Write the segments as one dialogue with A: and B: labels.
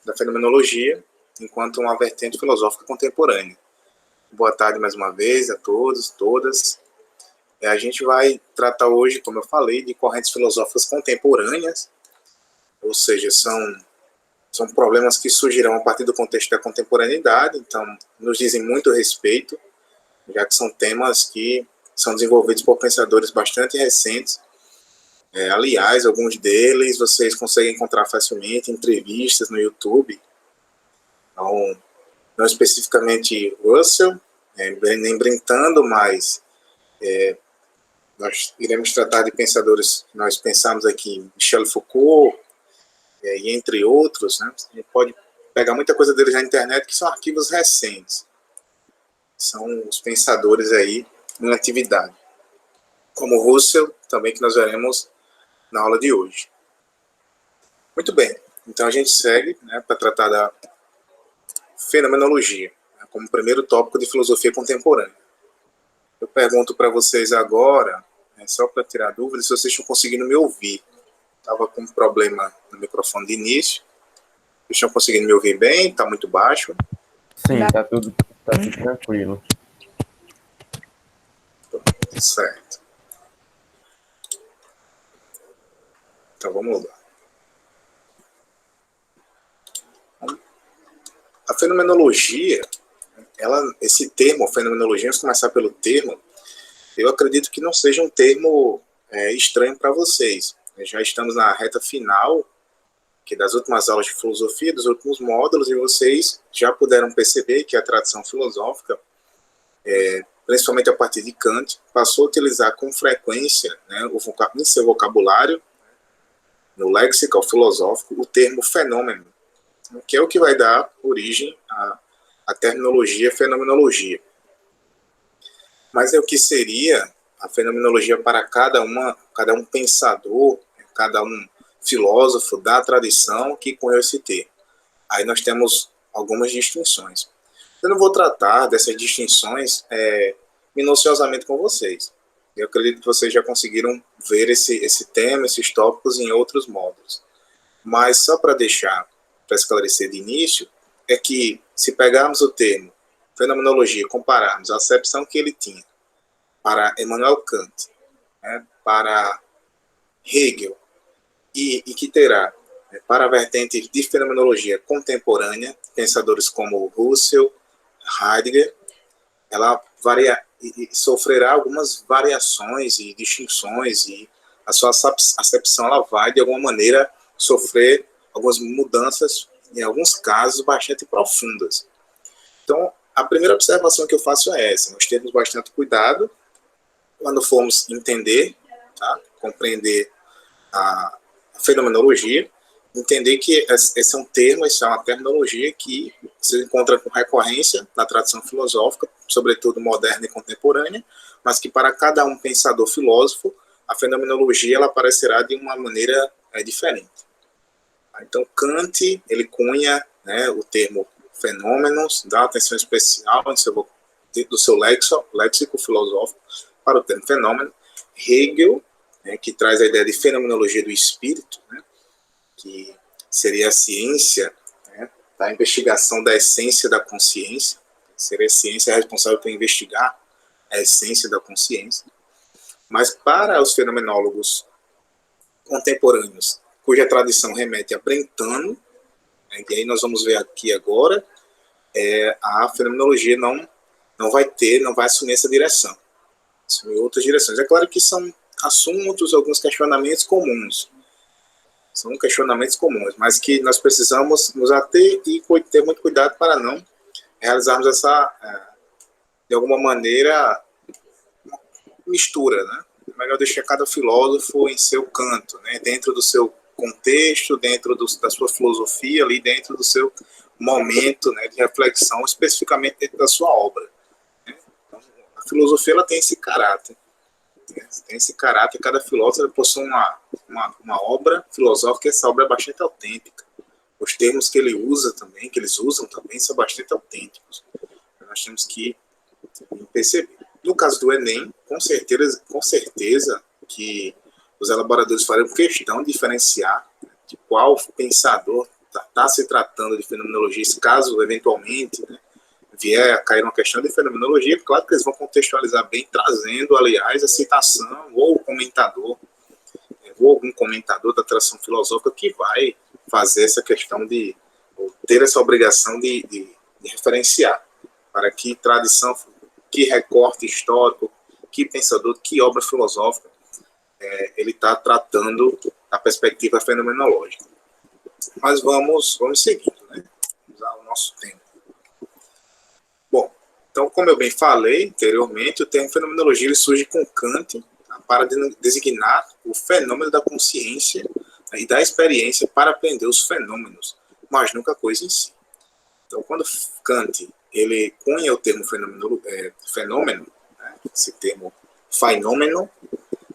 A: da fenomenologia enquanto uma vertente filosófica contemporânea. Boa tarde mais uma vez a todos, todas. A gente vai tratar hoje, como eu falei, de correntes filosóficas contemporâneas, ou seja, são problemas que surgirão a partir do contexto da contemporaneidade, então nos dizem muito respeito, já que são temas que são desenvolvidos por pensadores bastante recentes. Aliás, alguns deles vocês conseguem encontrar facilmente em entrevistas no YouTube. Não especificamente Russell, nem Brentano, mas nós iremos tratar de pensadores que nós pensamos aqui, Michel Foucault, e entre outros, né? A gente pode pegar muita coisa deles na internet, que são arquivos recentes. São os pensadores aí em atividade. Como Russell, também, que nós veremos na aula de hoje. Muito bem, então a gente segue, né, para tratar da fenomenologia, né, como primeiro tópico de filosofia contemporânea. Eu pergunto para vocês agora, só para tirar dúvidas, se vocês estão conseguindo me ouvir. Estava com um problema no microfone de início. Vocês estão conseguindo me ouvir bem? Está muito baixo?
B: Sim, está tudo tranquilo.
A: Certo. Então vamos lá. A fenomenologia, esse termo, fenomenologia, vamos começar pelo termo, eu acredito que não seja um termo estranho para vocês. Já estamos na reta final das últimas aulas de filosofia, dos últimos módulos, e vocês já puderam perceber que a tradição filosófica, principalmente a partir de Kant, passou a utilizar com frequência, né, em seu vocabulário, no léxico filosófico, o termo fenômeno, que é o que vai dar origem à terminologia fenomenologia. Mas o que seria a fenomenologia para cada um pensador, cada um filósofo da tradição que cunhou esse termo? Aí nós temos algumas distinções. Eu não vou tratar dessas distinções minuciosamente com vocês. Eu acredito que vocês já conseguiram ver esse tema, esses tópicos em outros módulos. Mas só para esclarecer de início, é que se pegarmos o termo fenomenologia e compararmos a acepção que ele tinha para Immanuel Kant, né, para Hegel, e que terá para a vertente de fenomenologia contemporânea, pensadores como Russell, Heidegger, ela sofrerá algumas variações e distinções, e a sua acepção ela vai, de alguma maneira, sofrer algumas mudanças, em alguns casos, bastante profundas. Então, a primeira observação que eu faço é essa: nós temos bastante cuidado quando formos entender, tá? Compreender a fenomenologia, entender que esse é um termo, essa é uma terminologia que se encontra com recorrência na tradição filosófica, sobretudo moderna e contemporânea, mas que para cada um pensador filósofo, a fenomenologia ela aparecerá de uma maneira diferente. Então, Kant, ele cunha, né, o termo fenômenos, dá atenção especial do seu léxico filosófico para o termo fenômeno. Hegel, né, que traz a ideia de fenomenologia do espírito, né, que seria a ciência, né, da investigação da essência da consciência, seria a ciência responsável por investigar a essência da consciência. Mas para os fenomenólogos contemporâneos, cuja tradição remete a Brentano, né, e aí nós vamos ver aqui agora, a fenomenologia não vai assumir essa direção, assumir outras direções. É claro que são assuntos, alguns questionamentos comuns, são questionamentos comuns, mas que nós precisamos nos ater e ter muito cuidado para não realizarmos de alguma maneira, mistura, né? É melhor deixar cada filósofo em seu canto, né? Dentro do seu contexto, dentro da sua filosofia, ali dentro do seu momento, né, de reflexão, especificamente dentro da sua obra, né? Então, a filosofia ela tem esse caráter. Tem esse caráter, cada filósofo possui uma obra filosófica, e essa obra é bastante autêntica. Os termos que ele usa também, que eles usam também, são bastante autênticos. Nós temos que perceber. No caso do Enem, com certeza que os elaboradores farão questão de diferenciar de qual pensador está se tratando de fenomenologias, caso eventualmente, né, vier a cair uma questão de fenomenologia, claro que eles vão contextualizar bem, trazendo, aliás, a citação ou o comentador, ou algum comentador da tradição filosófica que vai fazer essa questão de, ou ter essa obrigação de referenciar, para que tradição, que recorte histórico, que pensador, que obra filosófica ele está tratando a perspectiva fenomenológica. Mas vamos seguindo, né? Vamos usar o nosso tempo. Bom, então, como eu bem falei anteriormente, o termo fenomenologia ele surge com Kant, tá, para designar o fenômeno da consciência, né, e da experiência para aprender os fenômenos, mas nunca a coisa em si. Então, quando Kant ele cunha o termo fenômeno, né, esse termo fenômeno,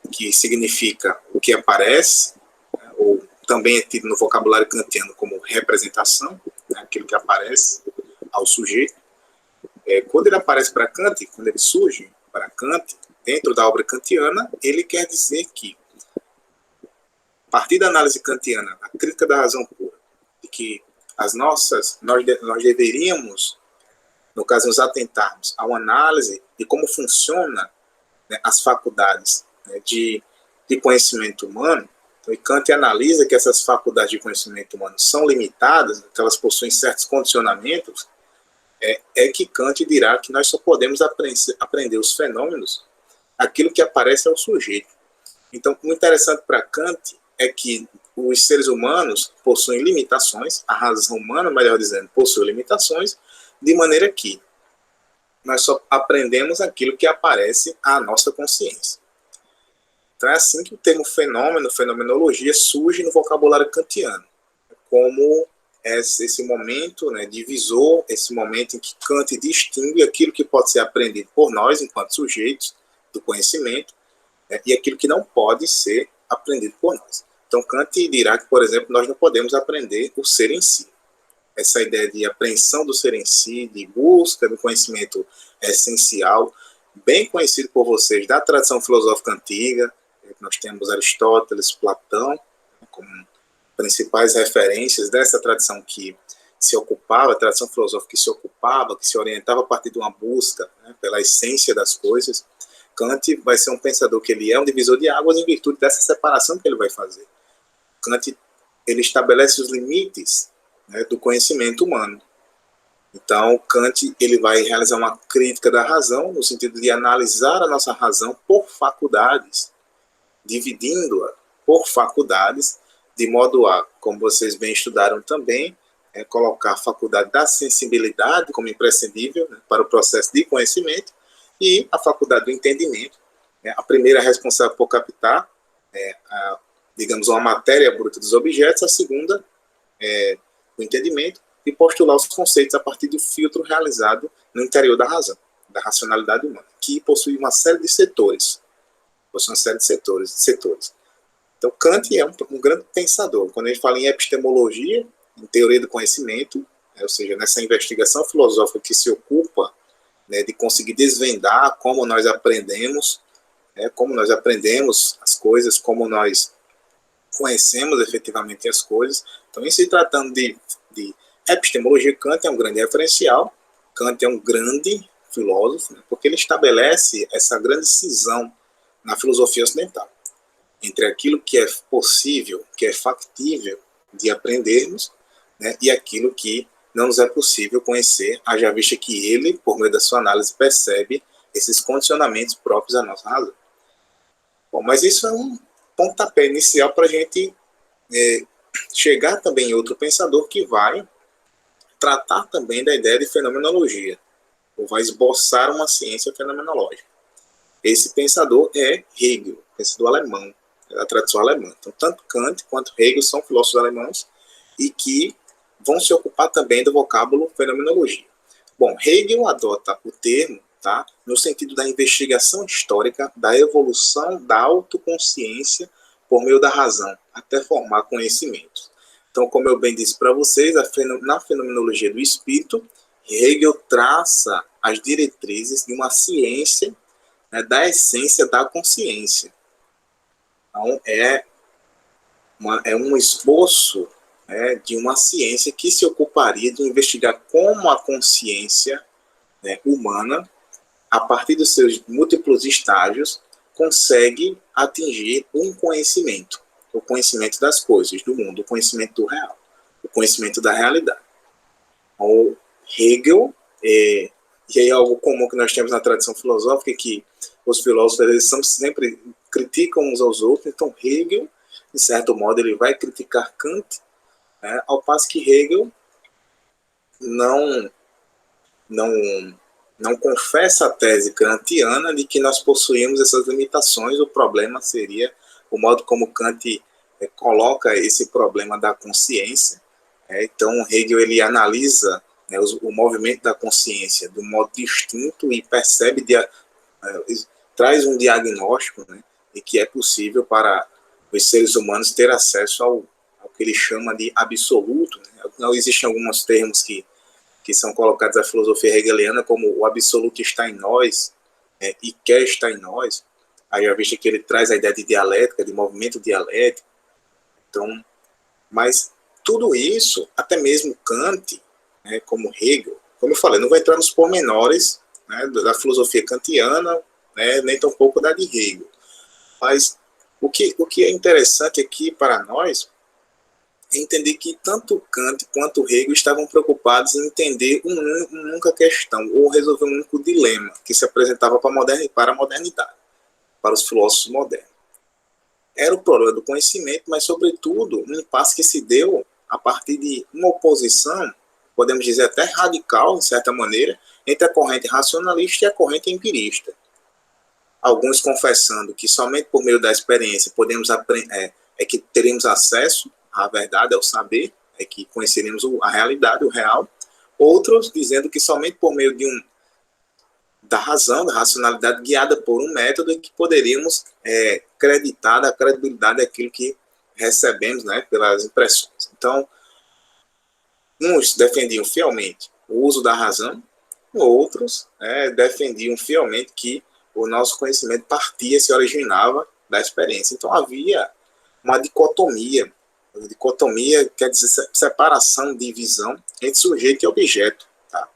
A: que significa o que aparece, né, ou também é tido no vocabulário kantiano como representação, né, aquilo que aparece ao sujeito. Quando ele aparece para Kant, quando ele surge para Kant, dentro da obra kantiana, ele quer dizer que, a partir da análise kantiana, a crítica da razão pura, de que nós deveríamos, no caso, nos atentarmos a uma análise de como funciona, né, as faculdades, né, de conhecimento humano. Então, Kant analisa que essas faculdades de conhecimento humano são limitadas, que elas possuem certos condicionamentos, que Kant dirá que nós só podemos aprender os fenômenos aquilo que aparece ao sujeito. Então, o interessante para Kant é que os seres humanos possuem limitações, a razão humana, melhor dizendo, possui limitações, de maneira que nós só aprendemos aquilo que aparece à nossa consciência. Então é assim que o termo fenômeno, fenomenologia, surge no vocabulário kantiano, como esse momento, né, divisor, esse momento em que Kant distingue aquilo que pode ser aprendido por nós, enquanto sujeitos do conhecimento, né, e aquilo que não pode ser aprendido por nós. Então Kant dirá que, por exemplo, nós não podemos aprender o ser em si. Essa ideia de apreensão do ser em si, de busca do conhecimento essencial, bem conhecido por vocês da tradição filosófica antiga. Nós temos Aristóteles, Platão, como principais referências dessa tradição que se ocupava, a tradição filosófica que se ocupava, que se orientava a partir de uma busca, né, pela essência das coisas. Kant vai ser um pensador que ele é um divisor de águas em virtude dessa separação que ele vai fazer. Kant ele estabelece os limites, né, do conhecimento humano. Então, Kant ele vai realizar uma crítica da razão, no sentido de analisar a nossa razão por faculdades, dividindo-a por faculdades, de modo a, como vocês bem estudaram também, colocar a faculdade da sensibilidade como imprescindível, né, para o processo de conhecimento, e a faculdade do entendimento, né, a primeira responsável por captar, digamos, uma matéria bruta dos objetos, a segunda, o entendimento, e postular os conceitos a partir do filtro realizado no interior da razão, da racionalidade humana, que possui uma série de setores. Possui uma série de setores. Então, Kant é um grande pensador. Quando ele fala em epistemologia, em teoria do conhecimento, ou seja, nessa investigação filosófica que se ocupa, né, de conseguir desvendar como nós aprendemos as coisas, como nós conhecemos efetivamente as coisas. Então, em se tratando de epistemologia, Kant é um grande referencial. Kant é um grande filósofo, né, porque ele estabelece essa grande cisão na filosofia ocidental entre aquilo que é possível, que é factível de aprendermos, né, e aquilo que não nos é possível conhecer, haja vista que ele, por meio da sua análise, percebe esses condicionamentos próprios à nossa razão. Bom, mas isso é um pontapé inicial para a gente chegar também em outro pensador que vai tratar também da ideia de fenomenologia, ou vai esboçar uma ciência fenomenológica. Esse pensador é Hegel, pensador alemão, da tradição alemã. Então, tanto Kant quanto Hegel são filósofos alemãos e que vão se ocupar também do vocábulo fenomenologia. Bom, Hegel adota o termo, tá, no sentido da investigação histórica da evolução da autoconsciência por meio da razão, até formar conhecimentos. Então, como eu bem disse para vocês, na fenomenologia do espírito, Hegel traça as diretrizes de uma ciência, né, da essência da consciência. Então, é um esboço de uma ciência que se ocuparia de investigar como a consciência, né, humana, a partir dos seus múltiplos estágios, consegue atingir um conhecimento, o conhecimento das coisas, do mundo, o conhecimento do real, o conhecimento da realidade. O Hegel, e é algo comum que nós temos na tradição filosófica, que os filósofos eles sempre criticam uns aos outros. Então Hegel, de certo modo, ele vai criticar Kant, né, ao passo que Hegel não confessa a tese kantiana de que nós possuímos essas limitações. O problema seria o modo como Kant coloca esse problema da consciência. Então Hegel ele analisa, né, o movimento da consciência de um modo distinto e percebe, traz um diagnóstico, né, de que é possível para os seres humanos ter acesso ao que ele chama de absoluto. Né? Não existem alguns termos que são colocados na filosofia hegeliana como o absoluto está em nós, e quer estar em nós. Aí já visto que ele traz a ideia de dialética, de movimento dialético. Então, mas tudo isso, até mesmo Kant, né, como Hegel, como eu falei, não vai entrar nos pormenores, né, da filosofia kantiana, né, nem tampouco da de Hegel. Mas o que é interessante aqui para nós é entender que tanto Kant quanto Hegel estavam preocupados em entender uma única questão, ou resolver um único dilema que se apresentava para a modernidade, para os filósofos modernos. Era o problema do conhecimento, mas, sobretudo, um impasse que se deu a partir de uma oposição, podemos dizer até radical, de certa maneira, entre a corrente racionalista e a corrente empirista. Alguns confessando que somente por meio da experiência podemos aprender, que teremos acesso à verdade, ao saber, que conheceremos a realidade, o real. Outros dizendo que somente por meio da razão, da racionalidade guiada por um método, é que poderíamos acreditar da credibilidade daquilo que recebemos, né, pelas impressões. Então, uns defendiam fielmente o uso da razão, outros defendiam fielmente que o nosso conhecimento partia, se originava da experiência. Então havia uma dicotomia. A dicotomia quer dizer separação, divisão entre sujeito e objeto. Tá?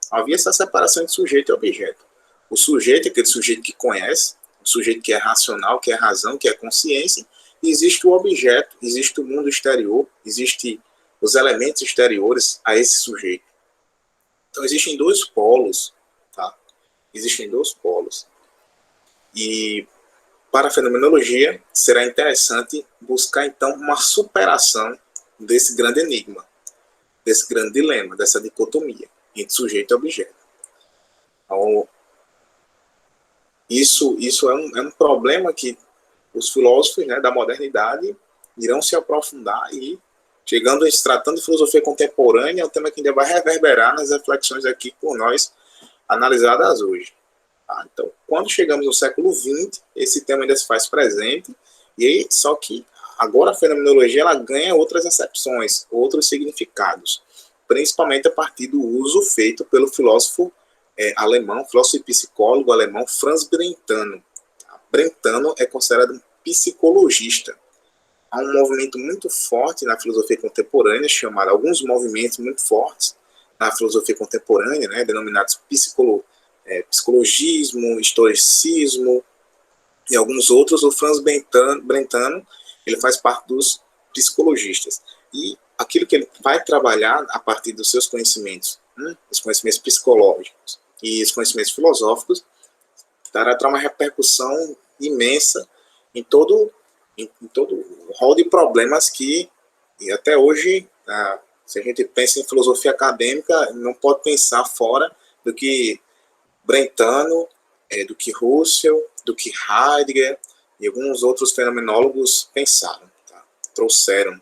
A: Havia essa separação entre sujeito e objeto. O sujeito é aquele sujeito que conhece, o sujeito que é racional, que é razão, que é consciência, e existe o objeto, existe o mundo exterior, existem os elementos exteriores a esse sujeito. Então existem dois polos, tá? Existem dois polos. E para a fenomenologia será interessante buscar então uma superação desse grande enigma, desse grande dilema, dessa dicotomia entre sujeito e objeto. Então, isso é um problema que os filósofos, né, da modernidade irão se aprofundar e chegando a se tratando de filosofia contemporânea, é um tema que ainda vai reverberar nas reflexões aqui por nós analisadas hoje. Então, quando chegamos no século XX, esse tema ainda se faz presente, e só que agora a fenomenologia ela ganha outras acepções, outros significados, principalmente a partir do uso feito pelo filósofo alemão, filósofo e psicólogo alemão Franz Brentano. Brentano é considerado um psicologista. Há um movimento muito forte na filosofia contemporânea, chamado alguns movimentos muito fortes na filosofia contemporânea, né, denominados psicologismo, historicismo e alguns outros. O Franz Brentano ele faz parte dos psicologistas. E aquilo que ele vai trabalhar a partir dos seus conhecimentos, os conhecimentos psicológicos e os conhecimentos filosóficos, terá uma repercussão imensa em todo o rol de problemas que, e até hoje, se a gente pensa em filosofia acadêmica, não pode pensar fora do que Brentano, do que Russell, do que Heidegger e alguns outros fenomenólogos pensaram, tá? Trouxeram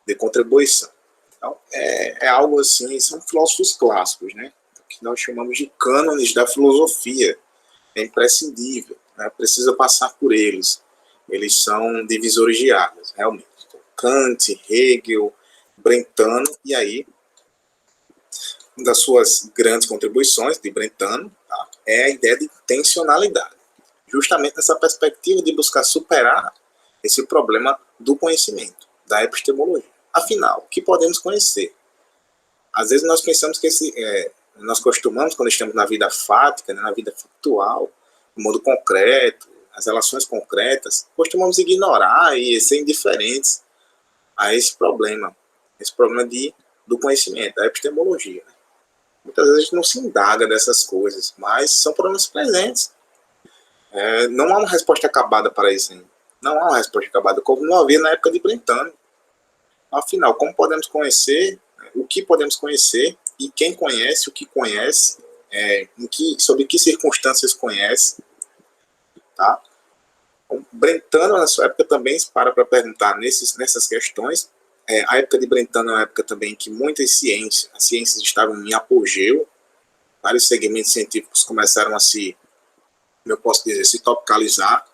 A: de contribuição. Então, é algo assim, são filósofos clássicos, né? Que nós chamamos de cânones da filosofia. É imprescindível, né? Precisa passar por eles. Eles são divisores de águas, realmente. Então, Kant, Hegel, Brentano, e aí, uma das suas grandes contribuições de Brentano, tá, é a ideia de intencionalidade. Justamente nessa perspectiva de buscar superar esse problema do conhecimento, da epistemologia. Afinal, o que podemos conhecer? Às vezes nós pensamos que nós costumamos, quando estamos na vida fática, né, na vida factual, no mundo concreto, as relações concretas, costumamos ignorar e ser indiferentes a esse problema do conhecimento, da epistemologia. Né? Muitas vezes a gente não se indaga dessas coisas, mas são problemas presentes. Não há uma resposta acabada para isso ainda. Não há uma resposta acabada, como não havia na época de Brentano. Afinal, como podemos conhecer, o que podemos conhecer, e quem conhece, o que conhece, sobre que circunstâncias conhece, tá? Então, Brentano, na sua época, também se para perguntar nessas questões. A época de Brentano é uma época também que muitas ciências, as ciências estavam em apogeu, vários segmentos científicos começaram a se tropicalizar,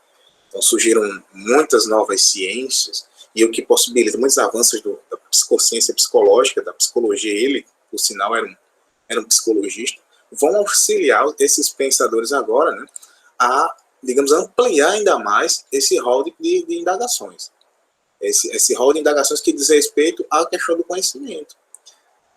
A: então surgiram muitas novas ciências, e o que possibilita muitos avanços da psicociência psicológica, da psicologia. Ele, por sinal, era um psicologista, vão auxiliar esses pensadores agora, né, a, digamos, ampliar ainda mais esse rol de indagações. Esse rol de indagações que diz respeito à questão do conhecimento.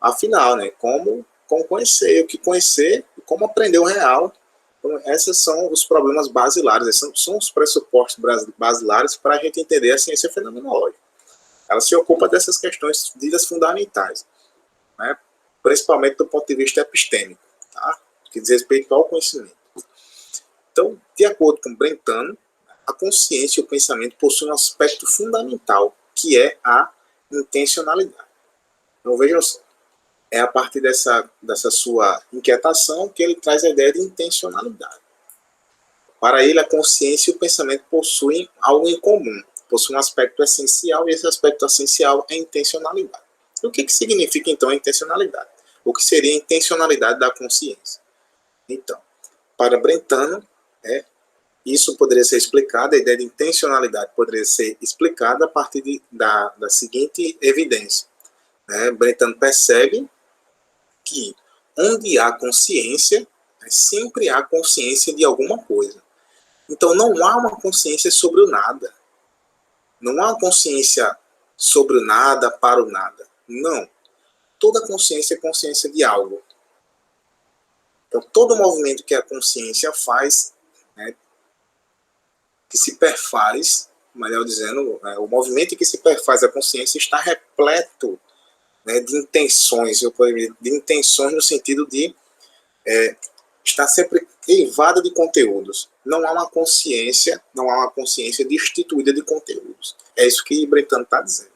A: Afinal, né, como conhecer, o que conhecer, como aprender o real. Então, esses são os problemas basilares, esses são os pressupostos basilares para a gente entender a ciência fenomenológica. Ela se ocupa dessas questões ditas fundamentais, né, principalmente do ponto de vista epistêmico, tá, que diz respeito ao conhecimento. Então, de acordo com Brentano, a consciência e o pensamento possuem um aspecto fundamental, que é a intencionalidade. Então, vejam só, é a partir dessa sua inquietação que ele traz a ideia de intencionalidade. Para ele, a consciência e o pensamento possuem algo em comum, possuem um aspecto essencial, e esse aspecto essencial é a intencionalidade. E o que significa, então, a intencionalidade? O que seria a intencionalidade da consciência? Então, para Brentano, isso poderia ser explicado, a ideia de intencionalidade poderia ser explicada a partir da seguinte evidência. Brentano percebe que onde há consciência, sempre há consciência de alguma coisa. Então não há uma consciência sobre o nada. Não há uma consciência sobre o nada, para o nada. Não. Toda consciência é consciência de algo. Então todo movimento que a consciência faz, que se perfaz, melhor dizendo, o movimento que se perfaz a consciência está repleto, de intenções, de intenções no sentido de estar sempre eivada de conteúdos. Não há uma consciência destituída de conteúdos. É isso que Brentano está dizendo.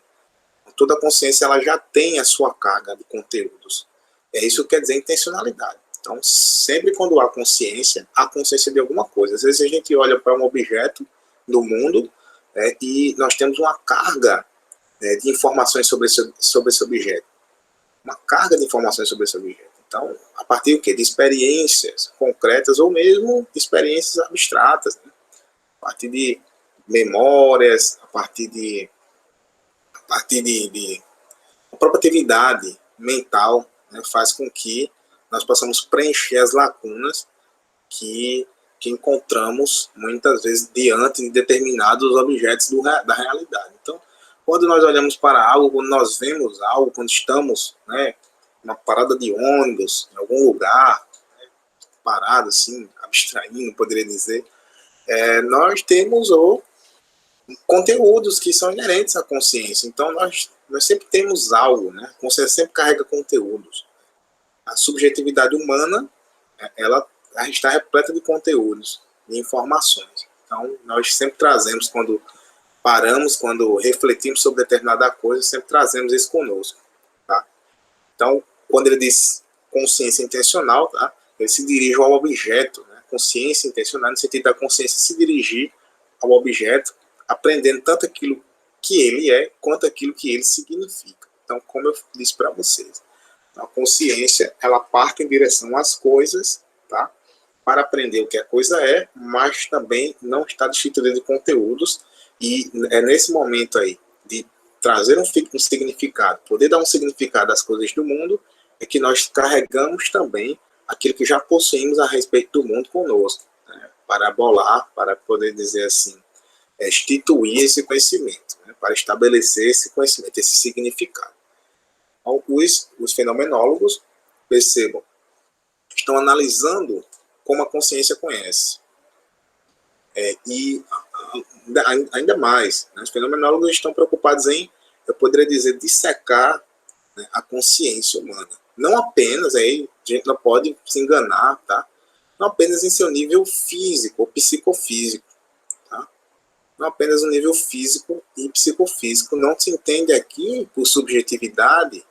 A: Toda consciência ela já tem a sua carga de conteúdos. É isso que quer dizer intencionalidade. Então, sempre quando há consciência de alguma coisa. Às vezes a gente olha para um objeto do mundo e nós temos uma carga de informações sobre esse objeto. Uma carga de informações sobre esse objeto. Então, a partir do quê? De experiências concretas ou mesmo experiências abstratas. Né? A partir de memórias, a partir de a própria atividade mental, né, faz com que nós possamos preencher as lacunas que encontramos muitas vezes diante de determinados objetos da realidade. Então, quando nós olhamos para algo, quando nós vemos algo, quando estamos, numa parada de ônibus, em algum lugar, parado assim, abstraindo, poderia dizer, nós temos conteúdos que são inerentes à consciência. Então, nós sempre temos algo, né? A consciência sempre carrega conteúdos. A subjetividade humana, ela está repleta de conteúdos, de informações. Então, nós sempre trazemos, quando paramos, quando refletimos sobre determinada coisa, sempre trazemos isso conosco. Tá? Então, quando ele diz consciência intencional, tá? Ele se dirige ao objeto, né? Consciência intencional, no sentido da consciência se dirigir ao objeto, aprendendo tanto aquilo que ele é, quanto aquilo que ele significa. Então, como eu disse para vocês, a consciência, ela parte em direção às coisas, tá? Para aprender o que a coisa é, mas também não está destituída de conteúdos, e é nesse momento aí, de trazer um significado, poder dar um significado às coisas do mundo, é que nós carregamos também aquilo que já possuímos a respeito do mundo conosco, né? Para bolar, para poder dizer assim, instituir esse conhecimento, né, para estabelecer esse conhecimento, esse significado. Então, os fenomenólogos, percebam, estão analisando como a consciência conhece. E ainda mais, né, os fenomenólogos estão preocupados em, eu poderia dizer, dissecar, né, a consciência humana. Não apenas, aí a gente não pode se enganar, tá? Não apenas em seu nível físico ou psicofísico. Tá? Não apenas no nível físico e psicofísico. Não se entende aqui, por subjetividade,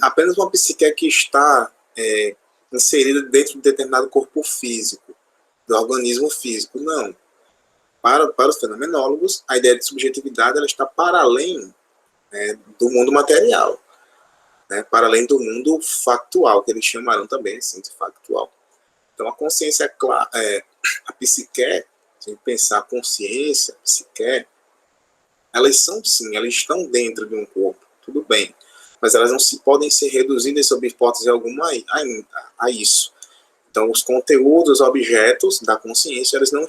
A: apenas uma psique que está inserida dentro de determinado corpo físico, do organismo físico. Não. Para os fenomenólogos, a ideia de subjetividade ela está para além do mundo material, né, para além do mundo factual, que eles chamarão também assim, de factual. Então, a consciência, a psique, se a gente pensar a consciência, a psique, elas são sim, elas estão dentro de um corpo, tudo bem, mas elas não podem ser reduzidas sob hipótese alguma a isso. Então, os conteúdos, os objetos da consciência, eles não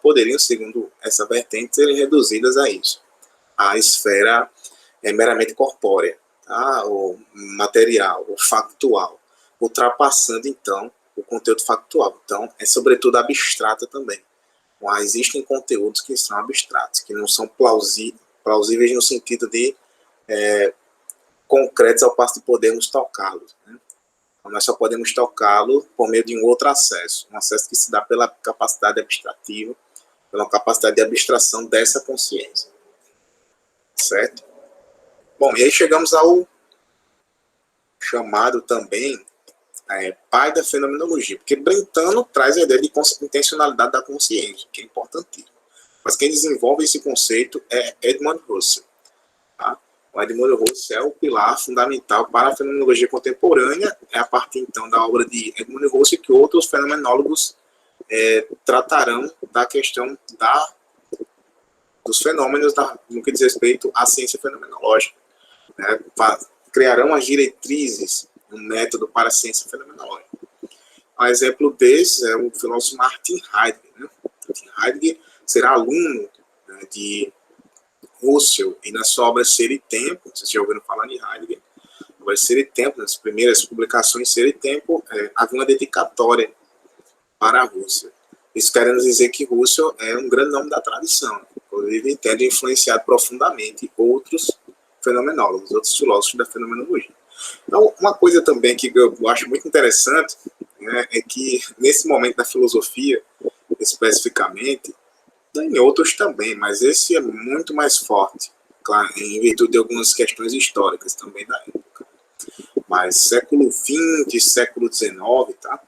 A: poderiam, segundo essa vertente, serem reduzidas a isso. A esfera meramente corpórea, tá? O material, o factual, ultrapassando, então, o conteúdo factual. Então, é sobretudo abstrata também. Mas existem conteúdos que são abstratos, que não são plausíveis no sentido de concretos ao passo de podermos tocá-los, né? Nós só podemos tocá-lo por meio de um outro acesso, um acesso que se dá pela capacidade abstrativa, pela capacidade de abstração dessa consciência. Certo? Bom, e aí chegamos ao chamado também pai da fenomenologia, porque Brentano traz a ideia de intencionalidade da consciência, que é importantíssimo. Mas quem desenvolve esse conceito é Edmund Husserl. Tá? O Edmund Husserl é o pilar fundamental para a fenomenologia contemporânea. É a partir, então, da obra de Edmund Husserl que outros fenomenólogos tratarão da questão dos fenômenos no que diz respeito à ciência fenomenológica. Né? Criarão as diretrizes, um método para a ciência fenomenológica. Um exemplo desses é o filósofo Martin Heidegger. Né? Martin Heidegger será aluno, né, de Husserl, e na sua obra Ser e Tempo, vocês já ouviram falar de Heidegger, na obra Ser e Tempo, nas primeiras publicações Ser e Tempo, havia uma dedicatória para Husserl. Isso querendo dizer que Husserl é um grande nome da tradição, inclusive tende a influenciar profundamente outros fenomenólogos, outros filósofos da fenomenologia. Então, uma coisa também que eu acho muito interessante, né, é que nesse momento da filosofia, especificamente, em outros também, mas esse é muito mais forte, claro, em virtude de algumas questões históricas também da época. Mas século XX, século XIX, tá,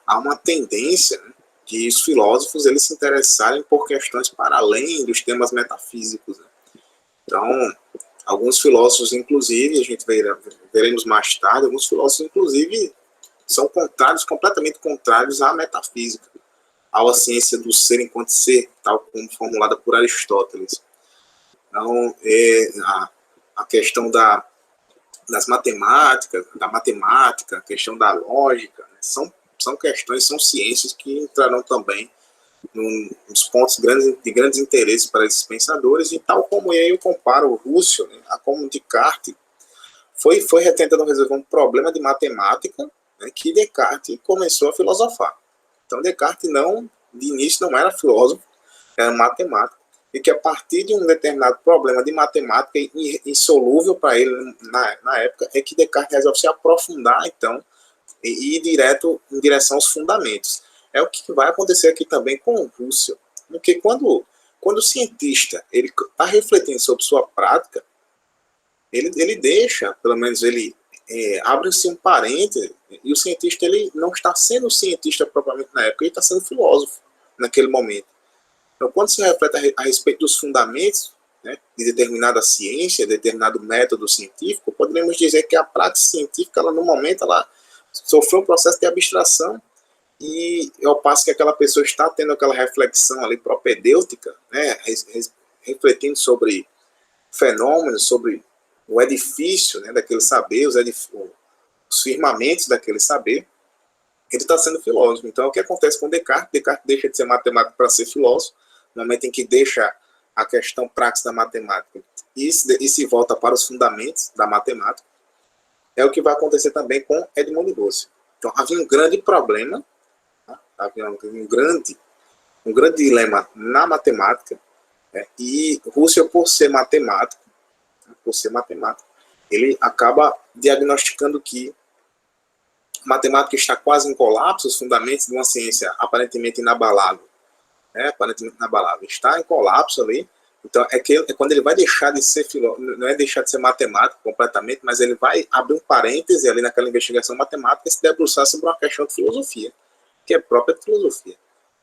A: há uma tendência, né, de os filósofos eles se interessarem por questões para além dos temas metafísicos. Né? Então, alguns filósofos, inclusive, a gente veremos mais tarde, alguns filósofos, inclusive, são completamente contrários à metafísica, à ciência do ser enquanto ser, tal como formulada por Aristóteles. Então, a questão das matemáticas, a questão da lógica, né, são questões, são ciências que entrarão também nos pontos de grandes interesses para esses pensadores, e tal como eu comparo o Husserl, né, a como Descartes foi tentando resolver um problema de matemática, né, que Descartes começou a filosofar. Então, Descartes, de início, não era filósofo, era matemático, e que a partir de um determinado problema de matemática insolúvel para ele na época, é que Descartes resolve se aprofundar, então, e ir direto em direção aos fundamentos. É o que vai acontecer aqui também com o Husserl, porque quando o cientista ele está refletindo sobre sua prática, ele deixa, pelo menos ele abre-se um parêntese, e o cientista ele não está sendo cientista propriamente na época, ele está sendo filósofo naquele momento. Então, quando se reflete a respeito dos fundamentos, né, de determinada ciência, determinado método científico, poderíamos dizer que a prática científica, no momento, ela sofreu um processo de abstração, e ao passo que aquela pessoa está tendo aquela reflexão ali propedêutica, né, refletindo sobre fenômenos, sobre o edifício, né, daquele saber, os firmamentos daquele saber, ele está sendo filósofo. Então, o que acontece com Descartes? Descartes deixa de ser matemático para ser filósofo, no momento em que deixa a questão prática da matemática e se volta para os fundamentos da matemática, é o que vai acontecer também com Edmund Husserl. Então, havia um grande problema, tá? Havia um grande dilema na matemática, né? E Husserl, por ser matemático, ele acaba diagnosticando que a matemática está quase em colapso, os fundamentos de uma ciência aparentemente inabalável, né? Aparentemente inabalável, está em colapso ali. Então, é quando ele vai deixar de ser filósofo, não é deixar de ser matemático completamente, mas ele vai abrir um parêntese ali naquela investigação matemática e se debruçar sobre uma questão de filosofia, que é própria de filosofia.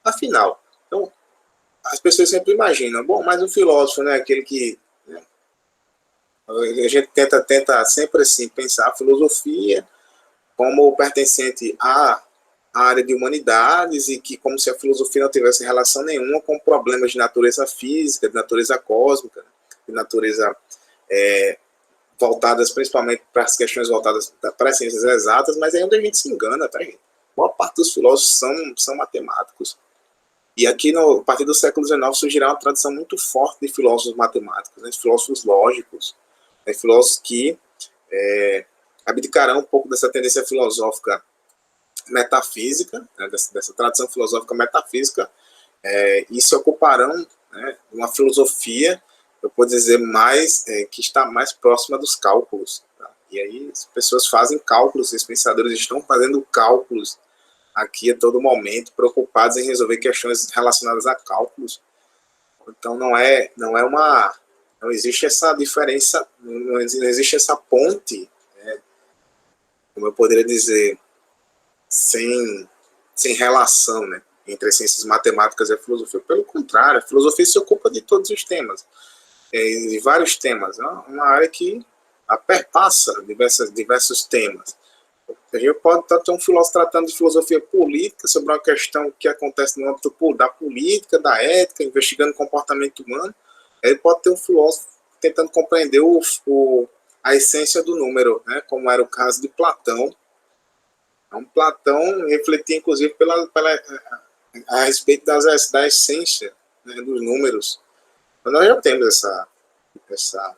A: Afinal, então, as pessoas sempre imaginam, bom, mas o filósofo, né, aquele que... Né, a gente tenta sempre assim, pensar a filosofia como pertencente à área de humanidades e que como se a filosofia não tivesse relação nenhuma com problemas de natureza física, de natureza cósmica, de natureza voltadas principalmente para as questões voltadas para as ciências exatas, mas é onde a gente se engana, tá, gente? A maior parte dos filósofos são matemáticos. E aqui, a partir do século XIX, surgirá uma tradição muito forte de filósofos matemáticos, né, de filósofos lógicos, né, filósofos que abdicarão um pouco dessa tendência filosófica metafísica, né, dessa tradição filosófica metafísica, e se ocuparão, né, de uma filosofia, eu posso dizer, que está mais próxima dos cálculos. Tá? E aí as pessoas fazem cálculos, os pensadores estão fazendo cálculos aqui a todo momento, preocupados em resolver questões relacionadas a cálculos. Então não existe essa diferença, não existe essa ponte, né, como eu poderia dizer, sem relação, né, entre as ciências matemáticas e a filosofia. Pelo contrário, a filosofia se ocupa de todos os temas, de vários temas. É uma área que perpassa diversos temas. A gente pode ter um filósofo tratando de filosofia política, sobre uma questão que acontece no âmbito da política, da ética, investigando o comportamento humano. Ele pode ter um filósofo tentando compreender a essência do número, né, como era o caso de Platão. Platão refletia, inclusive, a respeito da essência, né, dos números. Então, nós já temos essa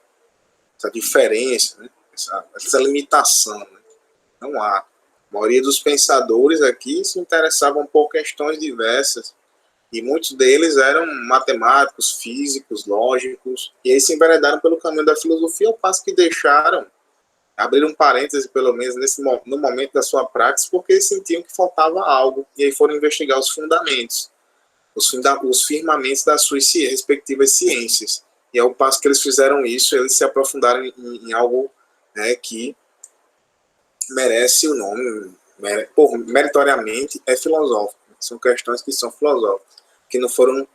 A: diferença, né, essa limitação. Né? Não há. A maioria dos pensadores aqui se interessavam por questões diversas, e muitos deles eram matemáticos, físicos, lógicos, e aí se enveredaram pelo caminho da filosofia, ao passo que abriram um parêntese, pelo menos, no momento da sua prática, porque sentiam que faltava algo, e aí foram investigar os fundamentos, os firmamentos das suas respectivas ciências. E ao passo que eles fizeram isso, eles se aprofundaram em algo, né, que merece o nome, meritoriamente é filosófico. São questões que são filosóficas, que não foram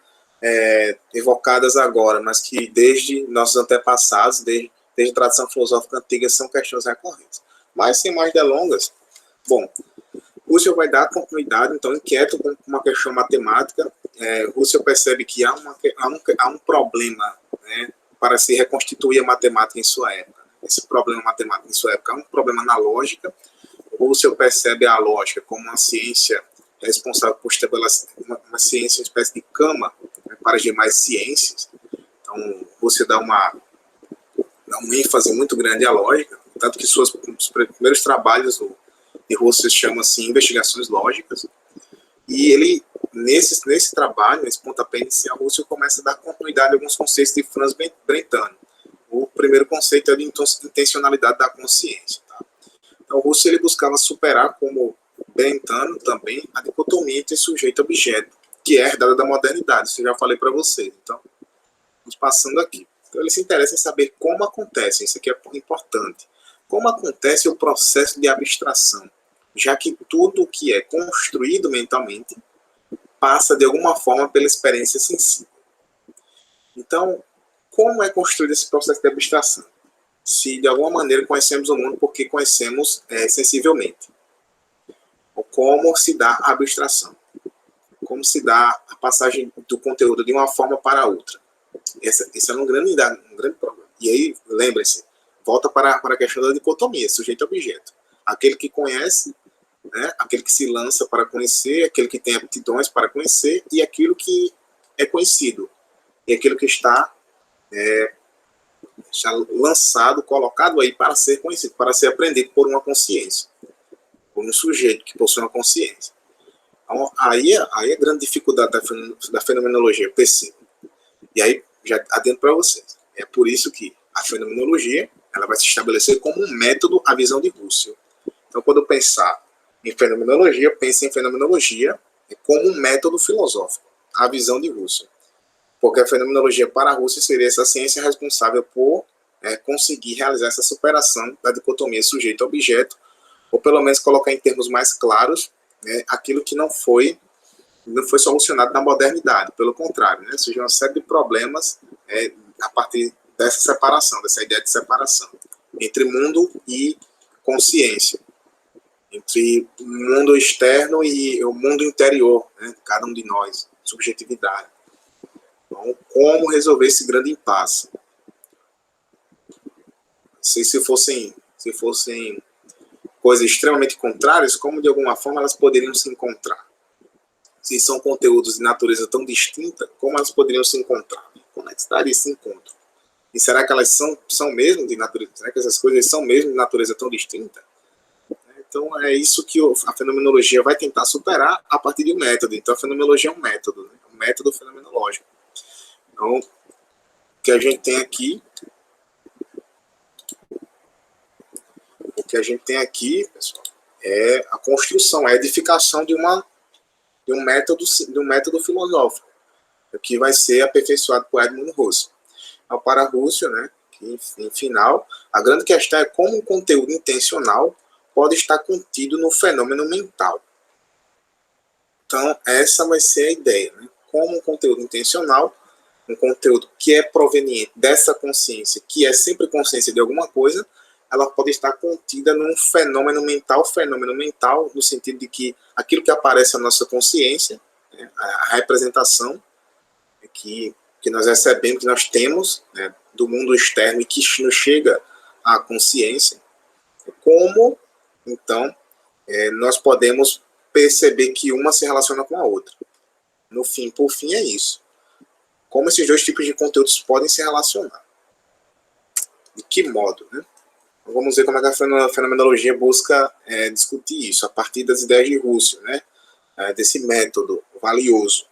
A: evocadas agora, mas que desde nossos antepassados, desde a tradição filosófica antiga, são questões recorrentes. Mas, sem mais delongas, bom, Husserl vai dar continuidade, então, inquieto com uma questão matemática. Husserl percebe que há um problema, né, para se reconstituir a matemática em sua época. Esse problema matemático em sua época é um problema na lógica. Husserl percebe a lógica como uma ciência responsável por estabelecer uma ciência, uma espécie de cama, né, para as demais ciências. Então, Husserl dá um ênfase muito grande à lógica, tanto que os primeiros trabalhos de Husserl chamam assim investigações lógicas, e ele, nesse trabalho, nesse pontapé inicial, Husserl começa a dar continuidade a alguns conceitos de Franz Brentano. O primeiro conceito é de intencionalidade da consciência. Tá? Então, Husserl ele buscava superar, como Brentano também, a dicotomia entre sujeito e objeto, que é herdada da modernidade, isso eu já falei para vocês. Então, vamos passando aqui. Então, ele se interessa em saber como acontece, isso aqui é importante, como acontece o processo de abstração, já que tudo que é construído mentalmente passa, de alguma forma, pela experiência sensível. Então, como é construído esse processo de abstração? Se, de alguma maneira, conhecemos o mundo porque conhecemos sensivelmente. Ou como se dá a abstração? Como se dá a passagem do conteúdo de uma forma para outra? Esse é um grande problema. E aí, lembre-se, volta para a questão da dicotomia, sujeito e objeto. Aquele que conhece, né, aquele que se lança para conhecer, aquele que tem aptidões para conhecer, e aquilo que é conhecido, e aquilo que está lançado, colocado aí para ser conhecido, para ser aprendido por uma consciência, por um sujeito que possui uma consciência. Então, aí é a grande dificuldade da fenomenologia, eu percebo. E aí, já adentro para vocês. É por isso que a fenomenologia ela vai se estabelecer como um método à visão de Husserl. Então, quando eu pensar em fenomenologia, pense em fenomenologia como um método filosófico, à visão de Husserl. Porque a fenomenologia para Husserl seria essa ciência responsável por conseguir realizar essa superação da dicotomia sujeito-objeto, ou pelo menos colocar em termos mais claros aquilo que não foi solucionado na modernidade. Pelo contrário, surgiu uma série de problemas a partir dessa separação, dessa ideia de separação entre mundo e consciência, entre o mundo externo e o mundo interior, de cada um de nós, subjetividade. Então, como resolver esse grande impasse? Se fossem coisas extremamente contrárias, como de alguma forma elas poderiam se encontrar? Se são conteúdos de natureza tão distinta, como elas poderiam se encontrar? Como é que estaria esse encontro? E será que elas são mesmo de natureza? Será que essas coisas são mesmo de natureza tão distinta? Então é isso que a fenomenologia vai tentar superar a partir de um método. Então a fenomenologia é um método, um método fenomenológico. Então, o que a gente tem aqui, pessoal, é a construção, a edificação de um método filosófico, que vai ser aperfeiçoado por Edmund Husserl. Então, para Husserl, que, em final, a grande questão é como um conteúdo intencional pode estar contido no fenômeno mental. Então, essa vai ser a ideia, como um conteúdo intencional, um conteúdo que é proveniente dessa consciência, que é sempre consciência de alguma coisa, ela pode estar contida num fenômeno mental no sentido de que aquilo que aparece na nossa consciência, a representação que nós recebemos, que nós temos do mundo externo e que nos chega à consciência, como, então, nós podemos perceber que uma se relaciona com a outra. No fim, por fim, é isso. Como esses dois tipos de conteúdos podem se relacionar. De que modo, Vamos ver como é que a fenomenologia busca discutir isso, a partir das ideias de Husserl, desse método valioso,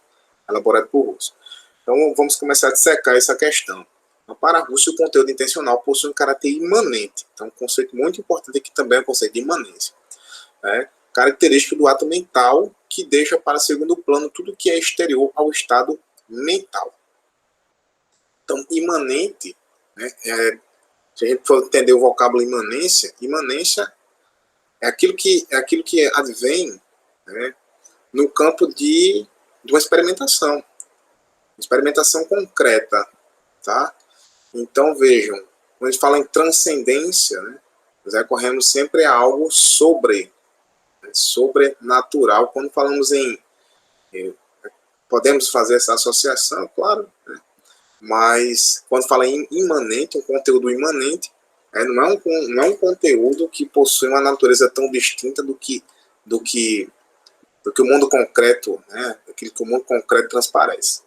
A: elaborado por Husserl. Então, vamos começar a dissecar essa questão. Então, para Husserl, o conteúdo intencional possui um caráter imanente. Então, um conceito muito importante aqui também é o conceito de imanência. Característico do ato mental que deixa para segundo plano tudo que é exterior ao estado mental. Então, imanente, se a gente for entender o vocábulo imanência é aquilo que advém no campo de uma experimentação concreta, tá? Então, vejam, quando a gente fala em transcendência, nós recorremos sempre a algo sobrenatural. Quando falamos podemos fazer essa associação, claro, mas quando fala em imanente, um conteúdo imanente, não é um conteúdo que possui uma natureza tão distinta do que o mundo concreto, aquilo que o mundo concreto transparece.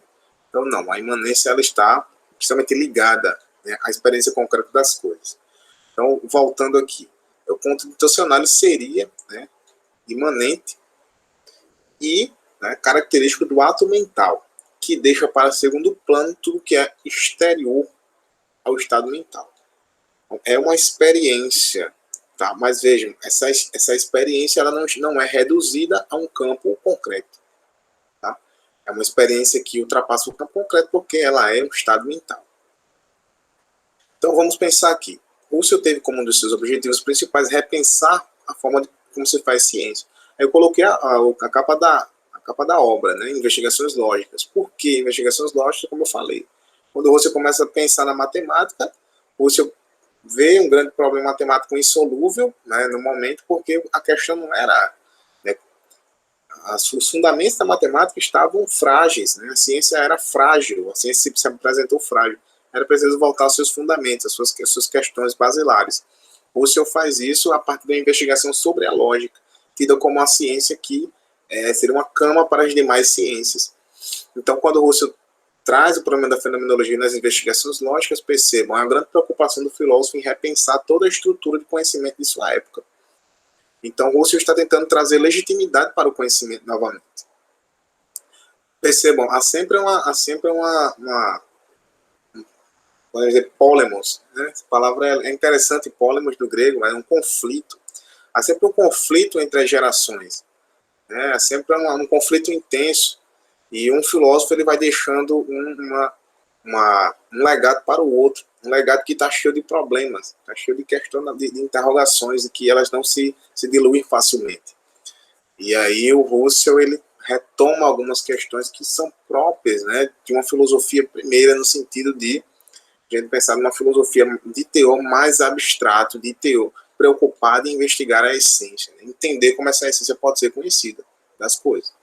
A: Então, não, a imanência ela está extremamente ligada à experiência concreta das coisas. Então, voltando aqui, o conteúdo intencional seria imanente e característico do ato mental, que deixa para segundo plano tudo que é exterior ao estado mental. Então, é uma experiência, tá? Mas vejam, essa experiência ela não é reduzida a um campo concreto. Tá? É uma experiência que ultrapassa o campo concreto porque ela é um estado mental. Então vamos pensar aqui. Husserl teve como um dos seus objetivos principais repensar a forma de como se faz ciência. Aí eu coloquei a capa da obra, investigações lógicas. Por que investigações lógicas? Como eu falei. Quando você começa a pensar na matemática, Husserl vê um grande problema matemático insolúvel no momento, porque a questão não era... os fundamentos da matemática estavam frágeis, a ciência era frágil, a ciência se apresentou frágil. Era preciso voltar aos seus fundamentos, às suas questões basilares. Husserl faz isso a partir da investigação sobre a lógica, tida como uma ciência que seria uma cama para as demais ciências. Então, quando Husserl traz o problema da fenomenologia nas investigações lógicas, percebam, é uma grande preocupação do filósofo em repensar toda a estrutura de conhecimento de sua época. Então, Russell está tentando trazer legitimidade para o conhecimento novamente. Percebam, há sempre vamos dizer, polemos, né? Essa palavra é interessante, polemos do grego, é um conflito. Há sempre um conflito entre as gerações, né? Há sempre um conflito intenso, e um filósofo ele vai deixando um legado para o outro, um legado que está cheio de problemas, está cheio de questões, de interrogações, e que elas não se diluem facilmente. E aí o Russell ele retoma algumas questões que são próprias, né, de uma filosofia primeira, no sentido de a gente pensar numa filosofia de teor mais abstrato, de teor preocupado em investigar a essência, né, entender como essa essência pode ser conhecida das coisas.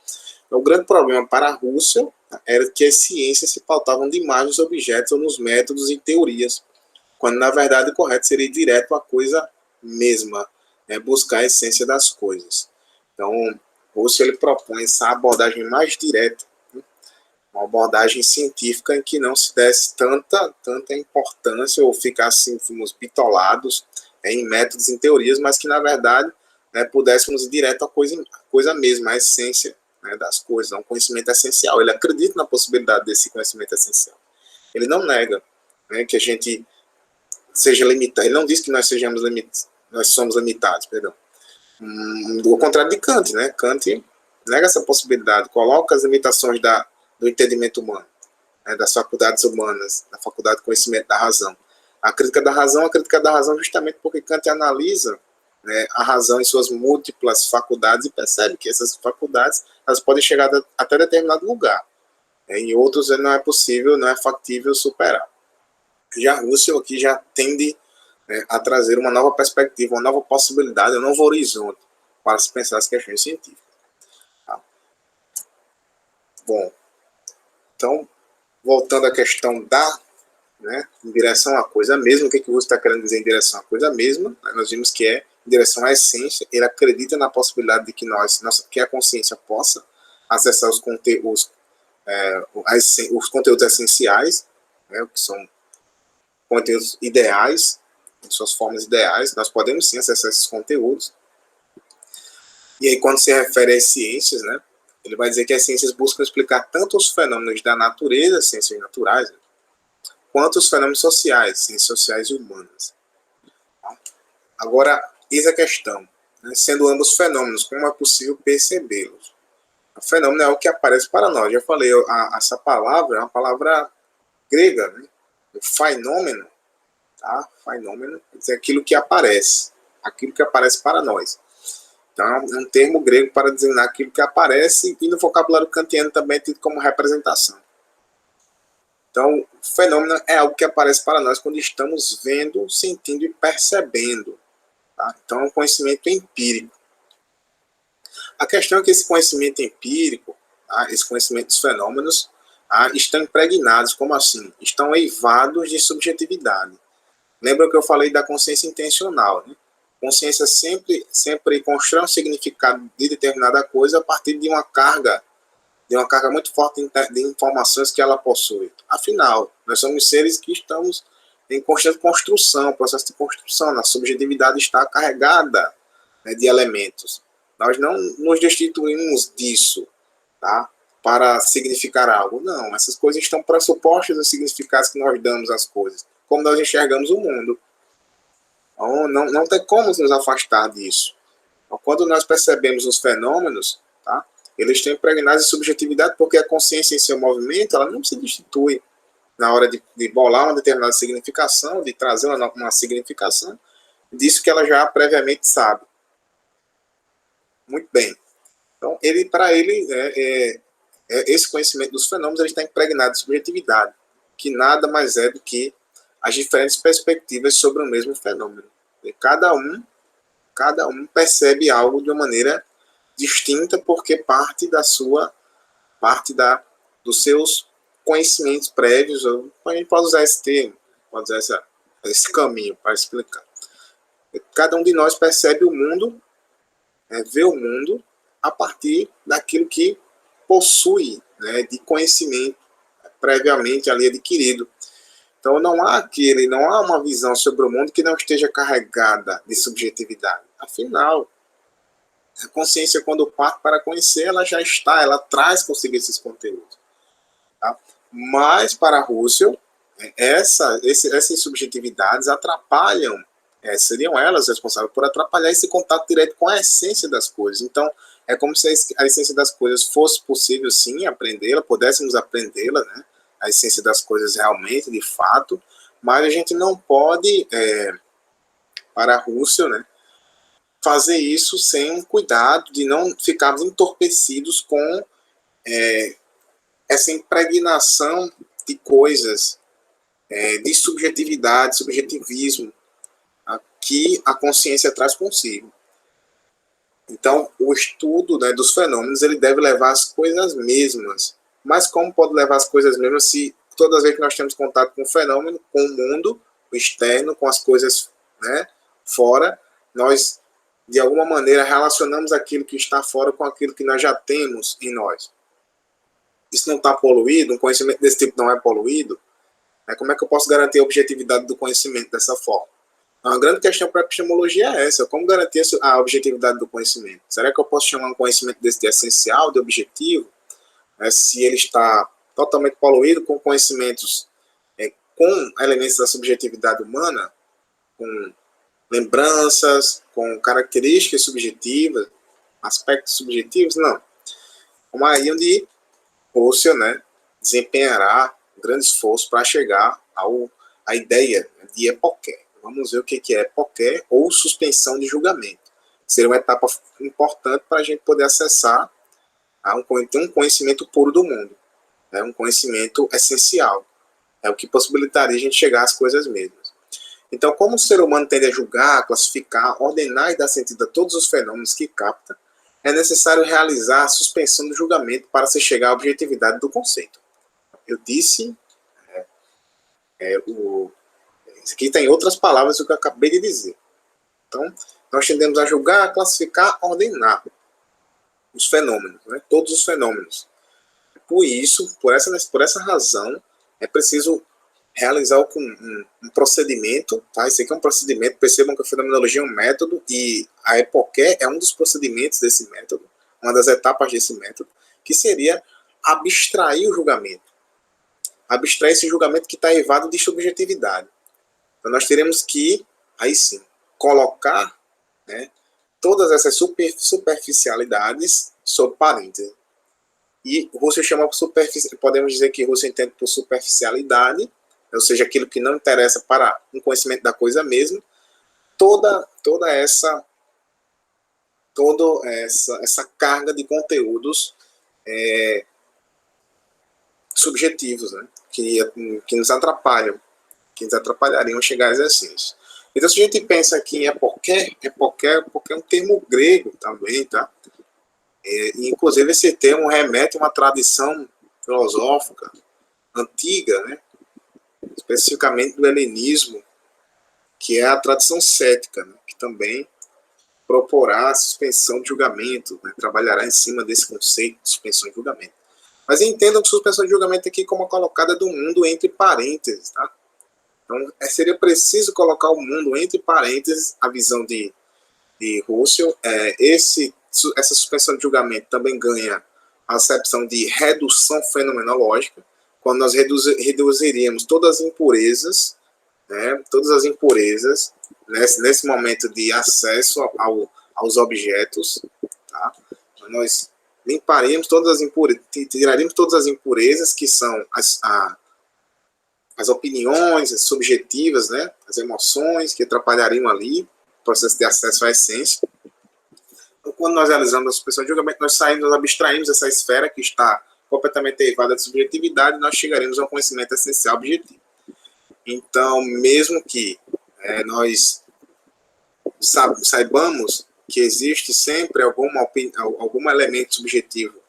A: Então, o grande problema para Russell era que as ciências se pautavam demais nos objetos ou nos métodos e teorias, quando na verdade o correto seria ir direto à coisa mesma, né, buscar a essência das coisas. Então, Russell ele propõe essa abordagem mais direta, né, uma abordagem científica em que não se desse tanta importância ou ficasse bitolados em métodos e em teorias, mas que na verdade, né, pudéssemos ir direto à coisa mesma, à essência, né, das coisas, um conhecimento essencial. Ele acredita na possibilidade desse conhecimento essencial. Ele não nega, né, que a gente seja limitado. Ele não diz que nós somos limitados, perdão. Ao contrário de Kant, né? Kant nega essa possibilidade, coloca as limitações do entendimento humano, né, das faculdades humanas, da faculdade de conhecimento da razão. A crítica da razão justamente porque Kant analisa, né, a razão em suas múltiplas faculdades e percebe que essas faculdades elas podem chegar até determinado lugar. Em outros não é possível, não é factível superar. Já Russell aqui já tende, né, a trazer uma nova perspectiva, uma nova possibilidade, um novo horizonte para se pensar as questões científicas. Tá? Bom, então, voltando à questão né, em direção à coisa mesma, o que o Russell está querendo dizer em direção à coisa mesma? Nós vimos que é em direção à essência. Ele acredita na possibilidade de que que a consciência possa acessar os conteúdos essenciais, né, que são conteúdos ideais, em suas formas ideais. Nós podemos sim acessar esses conteúdos. E aí, quando se refere às ciências, né, ele vai dizer que as ciências buscam explicar tanto os fenômenos da natureza, ciências naturais, né, quanto os fenômenos sociais, ciências sociais e humanas. Agora, eis a questão, né, sendo ambos fenômenos, como é possível percebê-los? O fenômeno é o que aparece para nós. Já falei, essa palavra é uma palavra grega, né? O fenômeno, tá? Fenômeno quer dizer aquilo que aparece para nós. Então, é um termo grego para designar aquilo que aparece, e no vocabulário kantiano também é tido como representação. Então, o fenômeno é algo que aparece para nós quando estamos vendo, sentindo e percebendo. Tá? Então, é um conhecimento empírico. A questão é que esse conhecimento empírico, tá? Esse conhecimento dos fenômenos, tá? Estão impregnados, como assim? Estão eivados de subjetividade. Lembra que eu falei da consciência intencional, né? Consciência sempre constrói um significado de determinada coisa a partir de uma carga muito forte de informações que ela possui. Afinal, nós somos seres que estamos em constante construção, processo de construção. A subjetividade está carregada, né, de elementos. Nós não nos destituímos disso, tá, para significar algo. Não, essas coisas estão pressupostas nos significados que nós damos às coisas, como nós enxergamos o mundo. Então, não tem como nos afastar disso. Então, quando nós percebemos os fenômenos, tá, eles estão impregnados de subjetividade, porque a consciência em seu movimento ela não se destitui na hora de bolar uma determinada significação, de trazer uma significação disso que ela já previamente sabe. Muito bem. Então, para ele, esse conhecimento dos fenômenos ele está impregnado de subjetividade, que nada mais é do que as diferentes perspectivas sobre o mesmo fenômeno. E cada um percebe algo de uma maneira distinta, porque parte dos seus conhecimentos prévios. A gente pode usar esse termo, pode usar esse caminho para explicar. Cada um de nós percebe o mundo, vê o mundo a partir daquilo que possui, né, de conhecimento previamente ali adquirido. Então não há uma visão sobre o mundo que não esteja carregada de subjetividade. Afinal, a consciência, quando parte para conhecer, ela traz consigo esses conteúdos. Tá? Mas para Russell, essas subjetividades atrapalham, seriam elas responsáveis por atrapalhar esse contato direto com a essência das coisas. Então, é como se a essência das coisas fosse possível, sim, aprendê-la, pudéssemos aprendê-la, né? A essência das coisas realmente, de fato, mas a gente não pode, para Russell, né, fazer isso sem um cuidado de não ficarmos entorpecidos com essa impregnação de coisas, de subjetividade, subjetivismo, que a consciência traz consigo. Então, o estudo, né, dos fenômenos, ele deve levar as coisas mesmas. Mas como pode levar as coisas mesmas se todas as vezes que nós temos contato com o fenômeno, com o mundo, o externo, com as coisas, né, fora, nós, de alguma maneira, relacionamos aquilo que está fora com aquilo que nós já temos em nós. Isso não está poluído? Um conhecimento desse tipo não é poluído? Como é que eu posso garantir a objetividade do conhecimento dessa forma? Uma grande questão para a epistemologia é essa: como garantir a objetividade do conhecimento? Será que eu posso chamar um conhecimento desse de essencial, de objetivo, se ele está totalmente poluído com conhecimentos com elementos da subjetividade humana, com lembranças, com características subjetivas, aspectos subjetivos? Não. Como aí onde Russell, né, desempenhará um grande esforço para chegar à ideia de epoqué. Vamos ver o que é epoqué ou suspensão de julgamento. Seria uma etapa importante para a gente poder acessar um conhecimento puro do mundo. Um conhecimento essencial. É o que possibilitaria a gente chegar às coisas mesmas. Então, como o ser humano tende a julgar, classificar, ordenar e dar sentido a todos os fenômenos que capta, é necessário realizar a suspensão do julgamento para se chegar à objetividade do conceito. Eu disse... Isso aqui tem outras palavras do que eu acabei de dizer. Então, nós tendemos a julgar, classificar, ordenar os fenômenos, né? Todos os fenômenos. Por isso, por essa razão, é preciso realizar um procedimento, tá? Esse aqui é um procedimento, percebam que a fenomenologia é um método e a epoqué é um dos procedimentos desse método, uma das etapas desse método, que seria abstrair o julgamento. Abstrair esse julgamento que está evado de subjetividade. Então, nós teremos que, aí sim, colocar, né, todas essas superficialidades sob parênteses. E Russell chama por superficialidade, podemos dizer que Russell entende por superficialidade, ou seja, aquilo que não interessa para um conhecimento da coisa mesmo, toda essa carga de conteúdos subjetivos, né, que nos atrapalham, que nos atrapalhariam a chegar às essências. Então, se a gente pensa aqui em epoqué é um termo grego também, tá? Inclusive, esse termo remete a uma tradição filosófica antiga, né? Especificamente do helenismo, que é a tradição cética, né? Que também proporá a suspensão de julgamento, né? Trabalhará em cima desse conceito de suspensão de julgamento. Mas entendam que suspensão de julgamento aqui como a colocada do mundo entre parênteses, tá? Então, seria preciso colocar o mundo entre parênteses, a visão de Russell. Essa suspensão de julgamento também ganha a acepção de redução fenomenológica, quando nós reduziríamos todas as impurezas, né, nesse momento de acesso aos objetos, tá? Nós limparíamos todas as impurezas, tiraríamos todas as impurezas que são as opiniões as subjetivas, né, as emoções que atrapalhariam ali o processo de acesso à essência. Então, quando nós realizamos a suspensão de julgamento, nós abstraímos essa esfera que está completamente derivada de subjetividade e nós chegaremos a um conhecimento essencial objetivo. Então, mesmo que nós saibamos que existe sempre algum elemento subjetivo,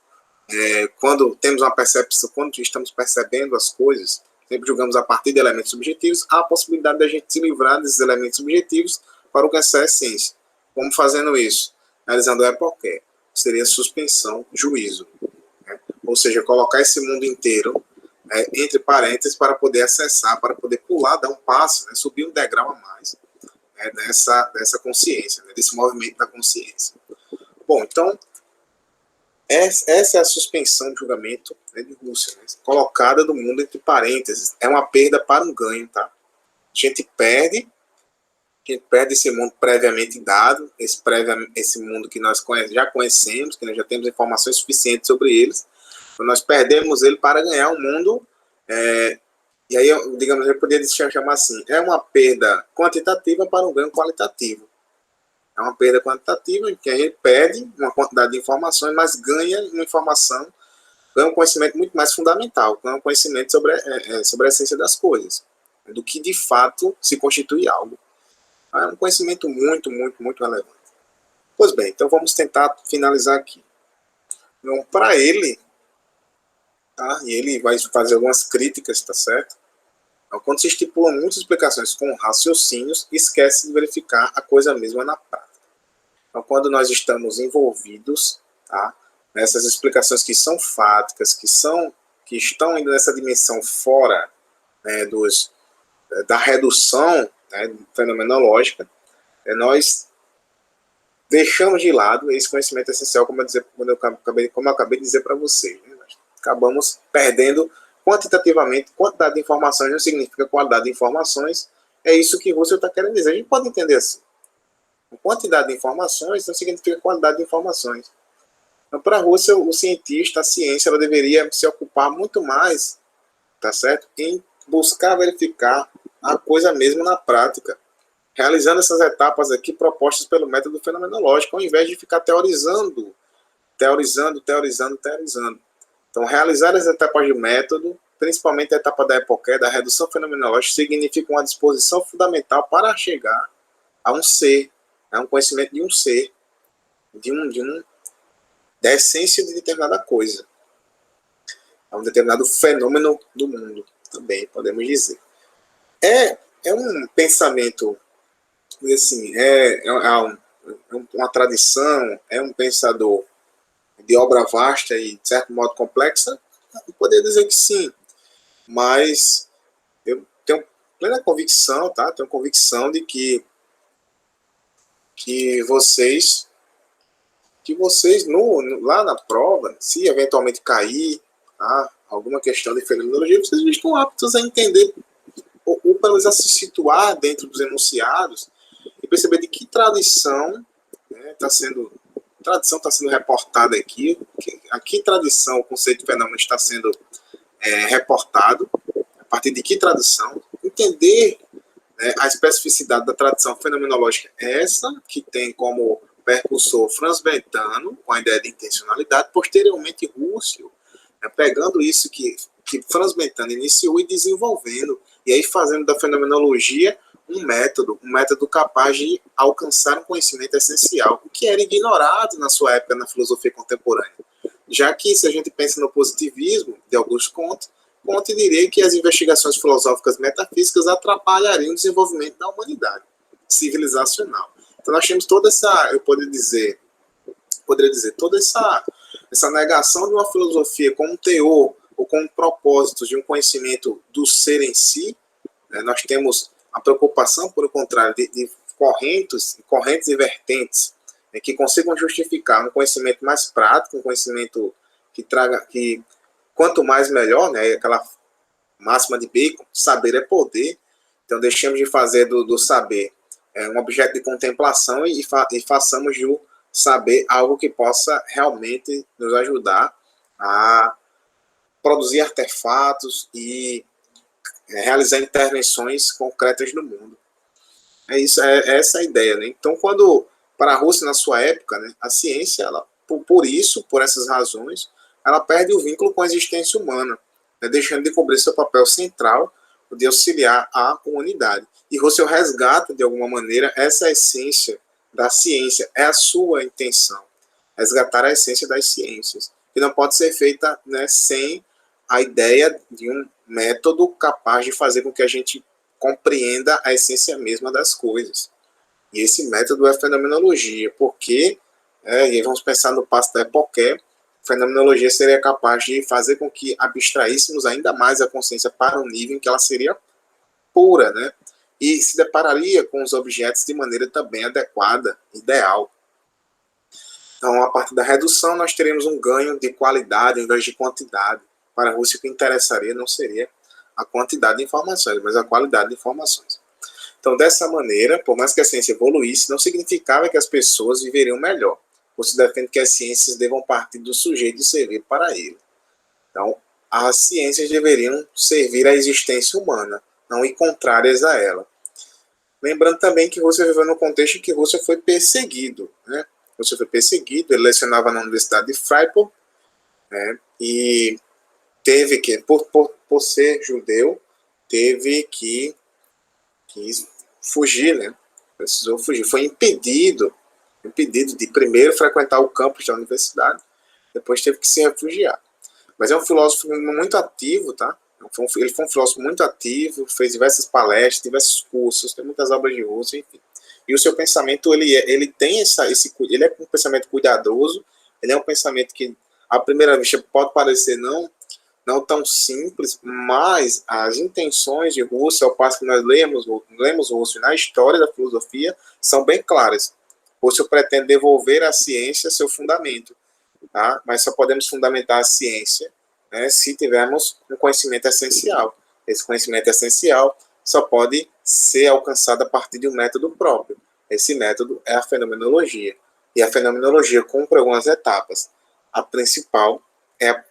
A: quando temos uma percepção, quando estamos percebendo as coisas, sempre julgamos a partir de elementos subjetivos, há a possibilidade de a gente se livrar desses elementos subjetivos para alcançar a essência. Como fazendo isso? Realizando a epoqué, seria suspensão, juízo. Né? Ou seja, colocar esse mundo inteiro entre parênteses, para poder acessar, para poder pular, dar um passo, né, subir um degrau a mais, né, dessa consciência, né, desse movimento da consciência. Bom, então, essa é a suspensão de julgamento, né, de Husserl, né, colocada do mundo entre parênteses. É uma perda para um ganho, tá? A gente perde esse mundo previamente dado, esse mundo que nós já conhecemos, que nós já temos informações suficientes sobre eles. Então, nós perdemos ele para ganhar um mundo, e aí, digamos, eu poderia chamar assim, é uma perda quantitativa para um ganho qualitativo. É uma perda quantitativa em que a gente perde uma quantidade de informações, mas ganha uma informação, ganha um conhecimento muito mais fundamental, ganha um conhecimento sobre a essência das coisas, do que de fato se constitui algo. É um conhecimento muito, muito, muito relevante. Pois bem, então vamos tentar finalizar aqui. Então, para ele, tá? E ele vai fazer algumas críticas, tá certo? Então, quando se estipulam muitas explicações com raciocínios, esquece de verificar a coisa mesma na prática. Então, quando nós estamos envolvidos, tá, nessas explicações que são fáticas, que estão ainda nessa dimensão fora, né, da redução, né, fenomenológica, nós deixamos de lado esse conhecimento essencial, como eu acabei de dizer para vocês. Né? Nós acabamos perdendo quantitativamente. Quantidade de informações não significa qualidade de informações. É isso que Husserl está querendo dizer. A gente pode entender assim. Quantidade de informações não significa qualidade de informações. Então, para Husserl, o cientista, a ciência, ela deveria se ocupar muito mais, tá certo? Em buscar verificar a coisa mesmo na prática, realizando essas etapas aqui propostas pelo método fenomenológico, ao invés de ficar teorizando. Então, realizar as etapas de método, principalmente a etapa da Epoqué, da redução fenomenológica, significa uma disposição fundamental para chegar a um ser, a um conhecimento de um ser, da essência de determinada coisa, a um determinado fenômeno do mundo, também podemos dizer. É um pensamento, assim, uma tradição, é um pensador de obra vasta e, de certo modo, complexa? Eu poderia dizer que sim, mas eu tenho plena convicção, tá? Tenho convicção de que vocês lá na prova, se eventualmente cair, tá, alguma questão de fenomenologia, vocês estão aptos a entender, ou pelo menos a se situar dentro dos enunciados e perceber de que tradição está sendo reportada aqui, a que tradição o conceito de fenômeno está sendo reportado, a partir de que tradição, entender, né, a especificidade da tradição fenomenológica essa, que tem como percussor Franz Brentano, com a ideia de intencionalidade, posteriormente Husserl, né, pegando isso que Franz Brentano iniciou e desenvolvendo, e aí fazendo da fenomenologia um método capaz de alcançar um conhecimento essencial, o que era ignorado na sua época na filosofia contemporânea. Já que, se a gente pensa no positivismo de Auguste Comte diria que as investigações filosóficas metafísicas atrapalhariam o desenvolvimento da humanidade civilizacional. Então nós temos toda essa, eu poderia dizer, toda essa negação de uma filosofia com um teor ou com um propósito de um conhecimento do ser em si. Nós temos a preocupação, por o contrário, de correntes e vertentes, né, que consigam justificar um conhecimento mais prático, um conhecimento que quanto mais melhor, né, aquela máxima de Bacon, saber é poder. Então deixemos de fazer do saber um objeto de contemplação e façamos do saber algo que possa realmente nos ajudar a produzir artefatos e realizar intervenções concretas no mundo. É essa a ideia, né? Então, para a Rússia, na sua época, né, a ciência, ela, por essas razões, ela perde o vínculo com a existência humana, né, deixando de cobrir seu papel central de auxiliar a humanidade. E Husserl resgata, de alguma maneira, essa essência da ciência, é a sua intenção, resgatar a essência das ciências, que não pode ser feita, né, sem a ideia de um método capaz de fazer com que a gente compreenda a essência mesma das coisas. E esse método é a fenomenologia, porque, e aí vamos pensar no passo da Epoqué, fenomenologia seria capaz de fazer com que abstraíssemos ainda mais a consciência para um nível em que ela seria pura, né? E se depararia com os objetos de maneira também adequada, ideal. Então, a partir da redução, nós teremos um ganho de qualidade ao invés de quantidade. Para Russell, o que interessaria não seria a quantidade de informações, mas a qualidade de informações. Então, dessa maneira, por mais que a ciência evoluísse, não significava que as pessoas viveriam melhor. Você defende que as ciências devam partir do sujeito e servir para ele. Então, as ciências deveriam servir à existência humana, não ir contrárias a ela. Lembrando também que Russell viveu num contexto em que Russell foi perseguido, né? Russell foi perseguido, ele lecionava na Universidade de Freiburg, né? E teve que, por ser judeu, teve que fugir, né? Precisou fugir. Foi impedido de primeiro frequentar o campus da universidade, depois teve que se refugiar. Mas é um filósofo muito ativo, tá? Ele foi um filósofo muito ativo, fez diversas palestras, diversos cursos, tem muitas obras de Russell, enfim. E o seu pensamento, ele tem ele é um pensamento cuidadoso, ele é um pensamento que, à primeira vista, pode parecer não tão simples, mas as intenções de Russell, ao passo que nós lemos Russell na história da filosofia, são bem claras. Russell pretende devolver à ciência seu fundamento, tá? Mas só podemos fundamentar a ciência, né, se tivermos um conhecimento essencial. Esse conhecimento essencial só pode ser alcançado a partir de um método próprio. Esse método é a fenomenologia. E a fenomenologia cumpre algumas etapas. A principal é a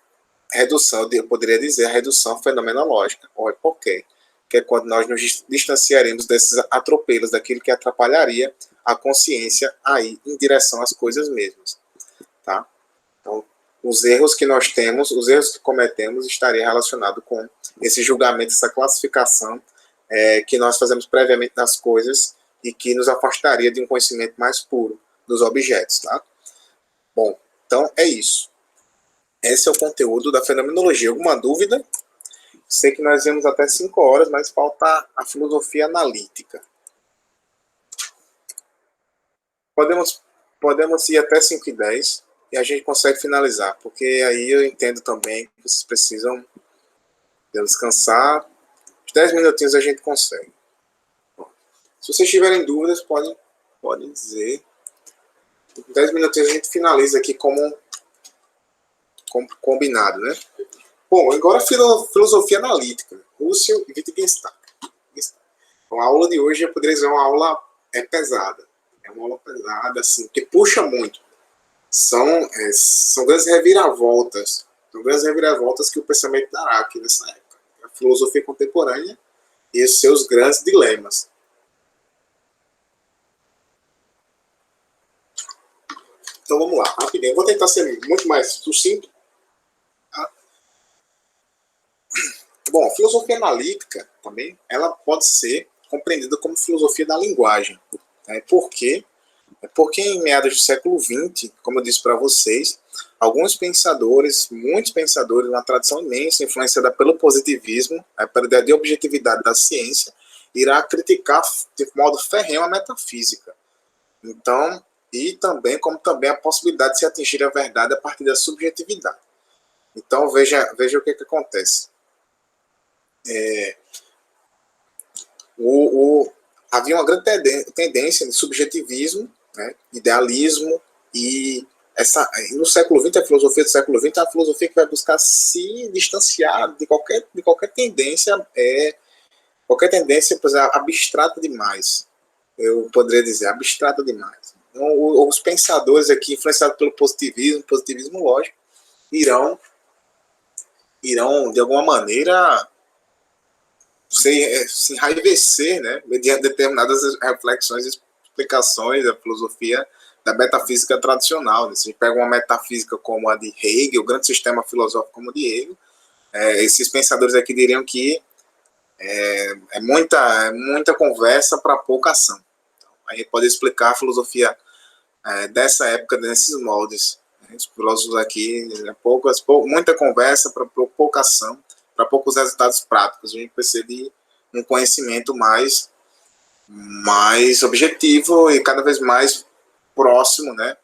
A: redução, eu poderia dizer, a redução fenomenológica, ou epoquei, que é quando nós nos distanciaremos desses atropelos, daquilo que atrapalharia a consciência a ir em direção às coisas mesmas. Tá? Então, os erros que nós temos, os erros que cometemos, estaria relacionado com esse julgamento, essa classificação que nós fazemos previamente nas coisas e que nos afastaria de um conhecimento mais puro dos objetos. Tá? Bom, então é isso. Esse é o conteúdo da fenomenologia. Alguma dúvida? Sei que nós vemos até 5 horas, mas falta a filosofia analítica. Podemos ir até 5:10 e a gente consegue finalizar, porque aí eu entendo também que vocês precisam descansar. 10 minutinhos a gente consegue. Se vocês tiverem dúvidas, podem dizer. 10 minutinhos a gente finaliza aqui como combinado, né? Bom, agora filosofia analítica, Russell e Wittgenstein. Então, a aula de hoje eu poderia dizer uma aula pesada. É uma aula pesada, assim, que puxa muito. São grandes reviravoltas. São grandes reviravoltas que o pensamento dará aqui nessa época. A filosofia contemporânea e os seus grandes dilemas. Então vamos lá, rapidinho. Eu vou tentar ser muito mais sucinto. Tá? Bom, a filosofia analítica também, ela pode ser compreendida como filosofia da linguagem. Né? Por quê? Porque em meados do século XX, como eu disse para vocês, alguns pensadores, muitos pensadores, uma tradição imensa, influenciada pelo positivismo, pela ideia de objetividade da ciência, irá criticar de modo ferrenho a metafísica. Então, e também, como também a possibilidade de se atingir a verdade a partir da subjetividade. Então, veja o que acontece. Havia uma grande tendência de subjetivismo, né, idealismo, e no século XX, a filosofia do século XX é a filosofia que vai buscar se distanciar de qualquer tendência, por exemplo, abstrata demais. Eu poderia dizer, abstrata demais. Então, os pensadores aqui, influenciados pelo positivismo lógico, irão de alguma maneira, se enraivecer, né, mediante determinadas reflexões e explicações da filosofia da metafísica tradicional. Né? Se a gente pega uma metafísica como a de Hegel, o grande sistema filosófico como o de Hegel, esses pensadores aqui diriam que é muita conversa para pouca ação. Então, a gente pode explicar a filosofia dessa época, nesses moldes. Né? Os filósofos aqui, muita conversa para pouca ação, para poucos resultados práticos. A gente precisa de um conhecimento mais objetivo e cada vez mais próximo, né,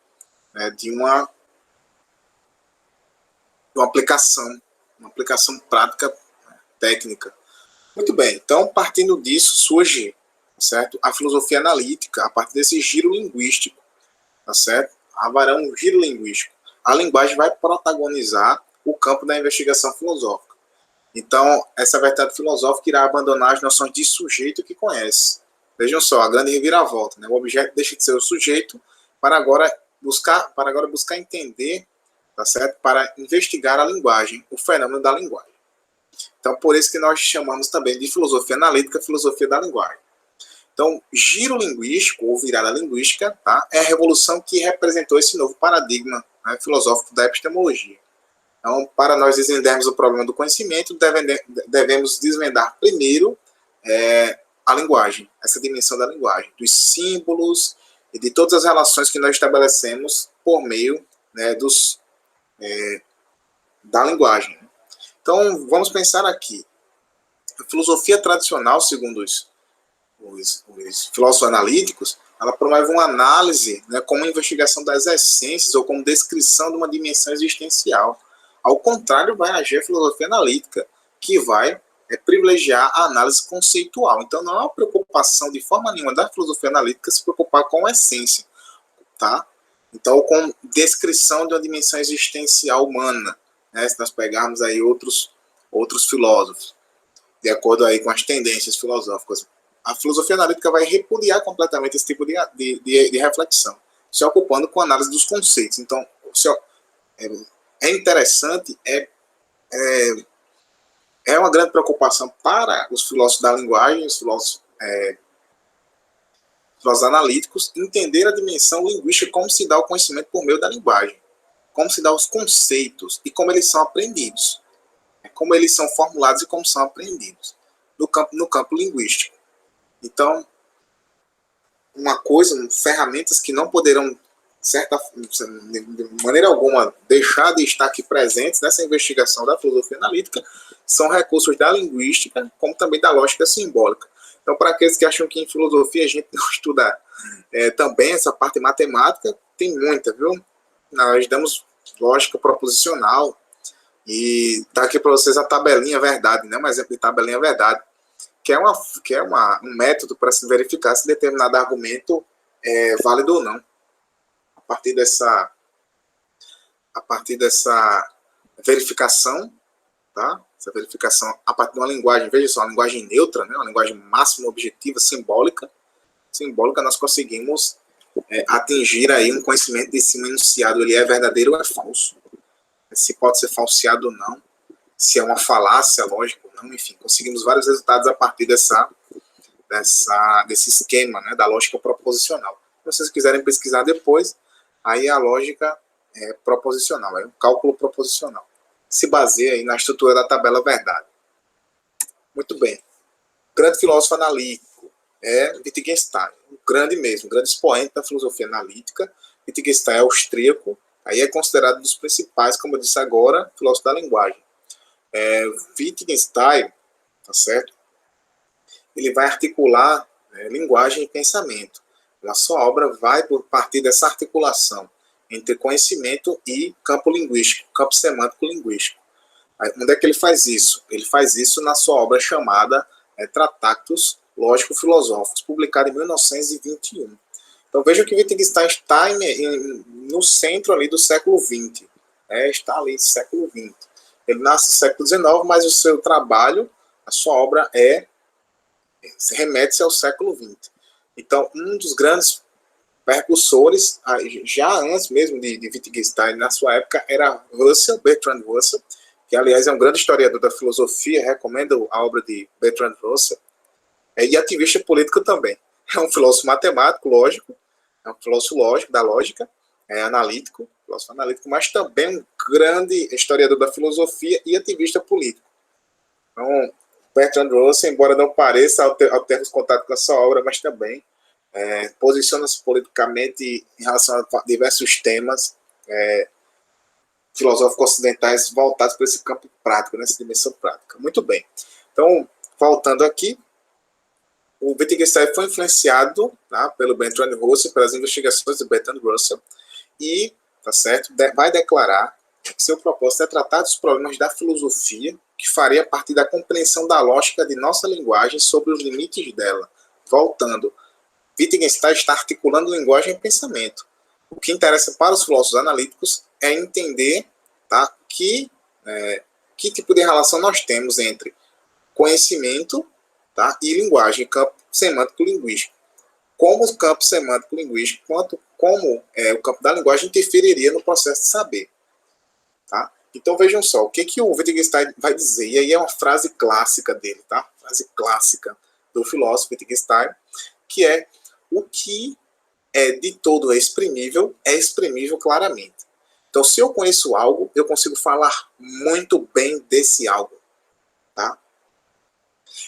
A: de uma uma aplicação prática, técnica. Muito bem, então, partindo disso, surge, certo, a filosofia analítica, a partir desse giro linguístico, tá certo? Haverá um giro linguístico. A linguagem vai protagonizar o campo da investigação filosófica. Então, essa vertente filosófica irá abandonar as noções de sujeito que conhece. Vejam só, a grande reviravolta, né? O objeto deixa de ser o sujeito para agora buscar entender, tá certo? Para investigar a linguagem, o fenômeno da linguagem. Então, por isso que nós chamamos também de filosofia analítica, filosofia da linguagem. Então, giro linguístico, ou virada linguística, tá? É a revolução que representou esse novo paradigma, né, filosófico da epistemologia. Então, para nós entendermos o problema do conhecimento, devemos desvendar primeiro a linguagem, essa dimensão da linguagem, dos símbolos e de todas as relações que nós estabelecemos por meio, né, da linguagem. Então, vamos pensar aqui. A filosofia tradicional, segundo os filósofos analíticos, ela promove uma análise, né, como investigação das essências ou como descrição de uma dimensão existencial. Ao contrário, vai agir a filosofia analítica, que vai privilegiar a análise conceitual. Então, não é uma preocupação de forma nenhuma da filosofia analítica se preocupar com a essência, tá? Então, com descrição de uma dimensão existencial humana, né, se nós pegarmos aí outros filósofos, de acordo aí com as tendências filosóficas. A filosofia analítica vai repudiar completamente esse tipo de reflexão, se ocupando com a análise dos conceitos. Então, é interessante, é uma grande preocupação para os filósofos da linguagem, os filósofos analíticos, entender a dimensão linguística, como se dá o conhecimento por meio da linguagem, como se dá os conceitos e como eles são aprendidos, como eles são formulados e como são aprendidos no campo linguístico. Então, ferramentas que não poderão, de maneira alguma, deixar de estar aqui presentes nessa investigação da filosofia analítica, são recursos da linguística, como também da lógica simbólica. Então, para aqueles que acham que em filosofia a gente não estuda também essa parte matemática, tem muita, viu? Nós damos lógica proposicional, e está aqui para vocês a tabelinha verdade, né? Um exemplo de tabelinha verdade, que é um método para se verificar se determinado argumento é válido ou não. A partir dessa verificação, tá? Essa verificação a partir de uma linguagem, veja só, uma linguagem neutra, né? Uma linguagem máxima, objetiva, simbólica, nós conseguimos atingir aí um conhecimento de se um enunciado ele é verdadeiro ou é falso, se pode ser falseado ou não, se é uma falácia lógica ou não, enfim, conseguimos vários resultados a partir desse esquema, né, da lógica proposicional. Se vocês quiserem pesquisar depois, aí a lógica proposicional, é um cálculo proposicional. Se baseia aí na estrutura da tabela verdade. Muito bem. O grande filósofo analítico é Wittgenstein, um grande expoente da filosofia analítica. Wittgenstein é austríaco, aí é considerado um dos principais, como eu disse agora, filósofo da linguagem. Wittgenstein, tá certo? Ele vai articular linguagem e pensamento. A sua obra vai partir dessa articulação entre conhecimento e campo linguístico, campo semântico linguístico. Onde é que ele faz isso? Ele faz isso na sua obra chamada Tratatus Lógico-Filosóficos, publicada em 1921. Então veja que Wittgenstein está no centro ali do século XX. Está ali no século XX. Ele nasce no século XIX, mas o seu trabalho, a sua obra remete-se ao século XX. Então, um dos grandes percussores, já antes mesmo de Wittgenstein, na sua época, era Russell, Bertrand Russell, que, aliás, é um grande historiador da filosofia, recomendo a obra de Bertrand Russell, e ativista político também. É um filósofo matemático, lógico, é um filósofo lógico, da lógica, analítico, filósofo analítico, mas também um grande historiador da filosofia e ativista político. Então, Bertrand Russell, embora não pareça ao ter os contatos com a sua obra, mas também posiciona-se politicamente em relação a diversos temas filosóficos ocidentais voltados para esse campo prático, nessa dimensão prática. Muito bem. Então, voltando aqui, o Wittgenstein foi influenciado, tá, pelo Bertrand Russell, pelas investigações de Bertrand Russell, e, tá certo, vai declarar que seu propósito é tratar dos problemas da filosofia, que faria a partir da compreensão da lógica de nossa linguagem sobre os limites dela. Voltando, Wittgenstein está articulando linguagem e pensamento. O que interessa para os filósofos analíticos é entender, tá, que tipo de relação nós temos entre conhecimento, tá, e linguagem, campo semântico-linguístico. Como o campo semântico-linguístico, como o campo da linguagem interferiria no processo de saber. Tá? Então vejam só, o que o Wittgenstein vai dizer, e aí é uma frase clássica dele, tá? Frase clássica do filósofo Wittgenstein, que é: o que é de todo exprimível é exprimível claramente. Então, se eu conheço algo, eu consigo falar muito bem desse algo. Tá?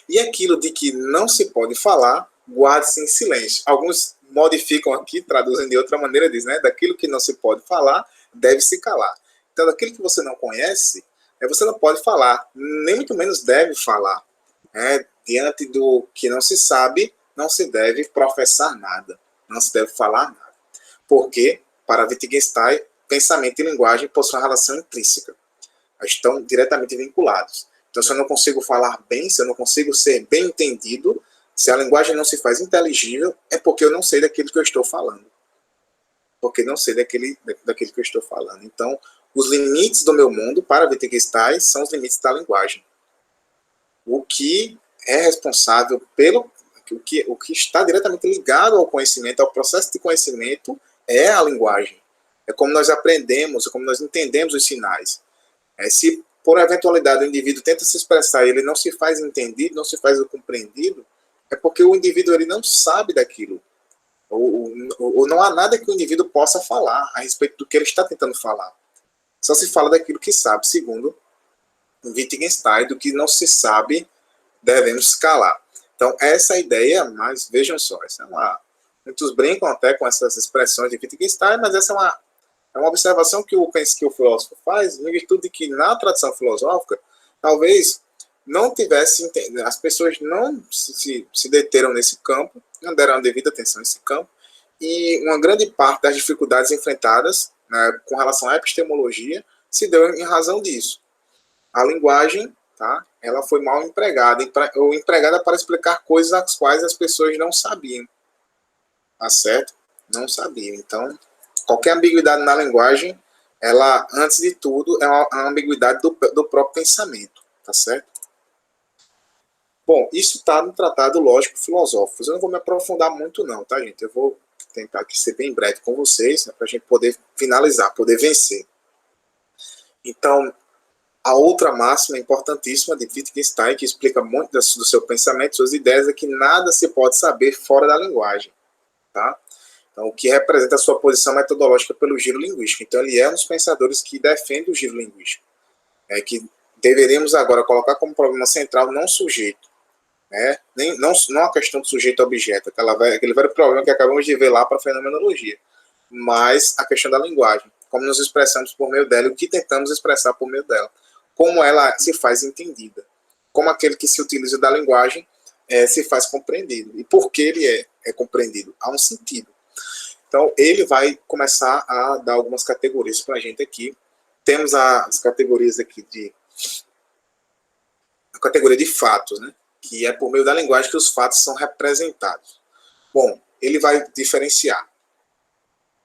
A: E aquilo de que não se pode falar, guarde-se em silêncio. Alguns modificam aqui, traduzem de outra maneira, diz, né? Daquilo que não se pode falar, deve se calar. Então, daquilo que você não conhece, você não pode falar, nem muito menos deve falar. Diante do que não se sabe, não se deve professar nada, não se deve falar nada. Porque, para Wittgenstein, pensamento e linguagem possuem uma relação intrínseca. Estão diretamente vinculados. Então, se eu não consigo falar bem, se eu não consigo ser bem entendido, se a linguagem não se faz inteligível, é porque eu não sei daquilo que eu estou falando. Porque não sei daquilo que eu estou falando. Então, os limites do meu mundo, para Wittgenstein, são os limites da linguagem. O que é responsável pelo... O que está diretamente ligado ao conhecimento, ao processo de conhecimento, é a linguagem. É como nós aprendemos, é como nós entendemos os sinais. Se, por eventualidade, o indivíduo tenta se expressar e ele não se faz entendido, não se faz compreendido, é porque o indivíduo ele não sabe daquilo. Ou não há nada que o indivíduo possa falar a respeito do que ele está tentando falar. Só se fala daquilo que sabe, segundo Wittgenstein, do que não se sabe, devemos calar. Então, essa é a ideia, mas vejam só, muitos brincam até com essas expressões de Wittgenstein, mas essa é uma observação que o filósofo faz, em virtude de que na tradição filosófica, talvez não tivesse, as pessoas não se deteram nesse campo, não deram a devida atenção a esse campo, e uma grande parte das dificuldades enfrentadas, né, com relação à epistemologia se deu em razão disso. A linguagem, tá, ela foi mal empregada, ou empregada para explicar coisas as quais as pessoas não sabiam. Tá certo? Não sabiam. Então, qualquer ambiguidade na linguagem, ela, antes de tudo, é uma ambiguidade do próprio pensamento. Tá certo? Bom, isso está no Tratado Lógico-Filosófico. Eu não vou me aprofundar muito não, tá, gente? Eu vou tentar aqui ser bem breve com vocês, né, para a gente poder finalizar, poder vencer. Então, a outra máxima importantíssima de Wittgenstein, que explica muito do seu pensamento, suas ideias, é que nada se pode saber fora da linguagem. Tá? Então, o que representa a sua posição metodológica pelo giro linguístico. Então, ele é um dos pensadores que defende o giro linguístico. Que deveríamos agora colocar como problema central não o sujeito. Né? Não a questão do sujeito-objeto, aquele velho problema que acabamos de ver lá para a fenomenologia, mas a questão da linguagem. Como nos expressamos por meio dela e o que tentamos expressar por meio dela. Como ela se faz entendida. Como aquele que se utiliza da linguagem se faz compreendido. E por que ele é compreendido? Há um sentido. Então, ele vai começar a dar algumas categorias para a gente aqui. Temos as categorias aqui a categoria de fatos, né? Que é por meio da linguagem que os fatos são representados. Bom, ele vai diferenciar.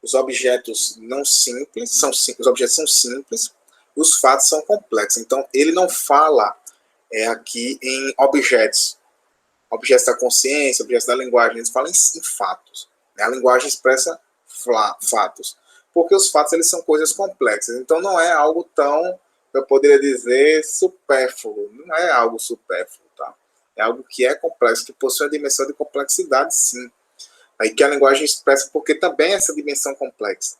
A: Os objetos não simples, os objetos são simples, os fatos são complexos. Então, ele não fala aqui em objetos da consciência, objetos da linguagem, ele fala em fatos. A linguagem expressa fatos, porque os fatos eles são coisas complexas. Então, não é algo tão, eu poderia dizer, supérfluo. Não é algo supérfluo, tá? É algo que é complexo, que possui a dimensão de complexidade, sim. Aí que a linguagem expressa, porque também essa dimensão complexa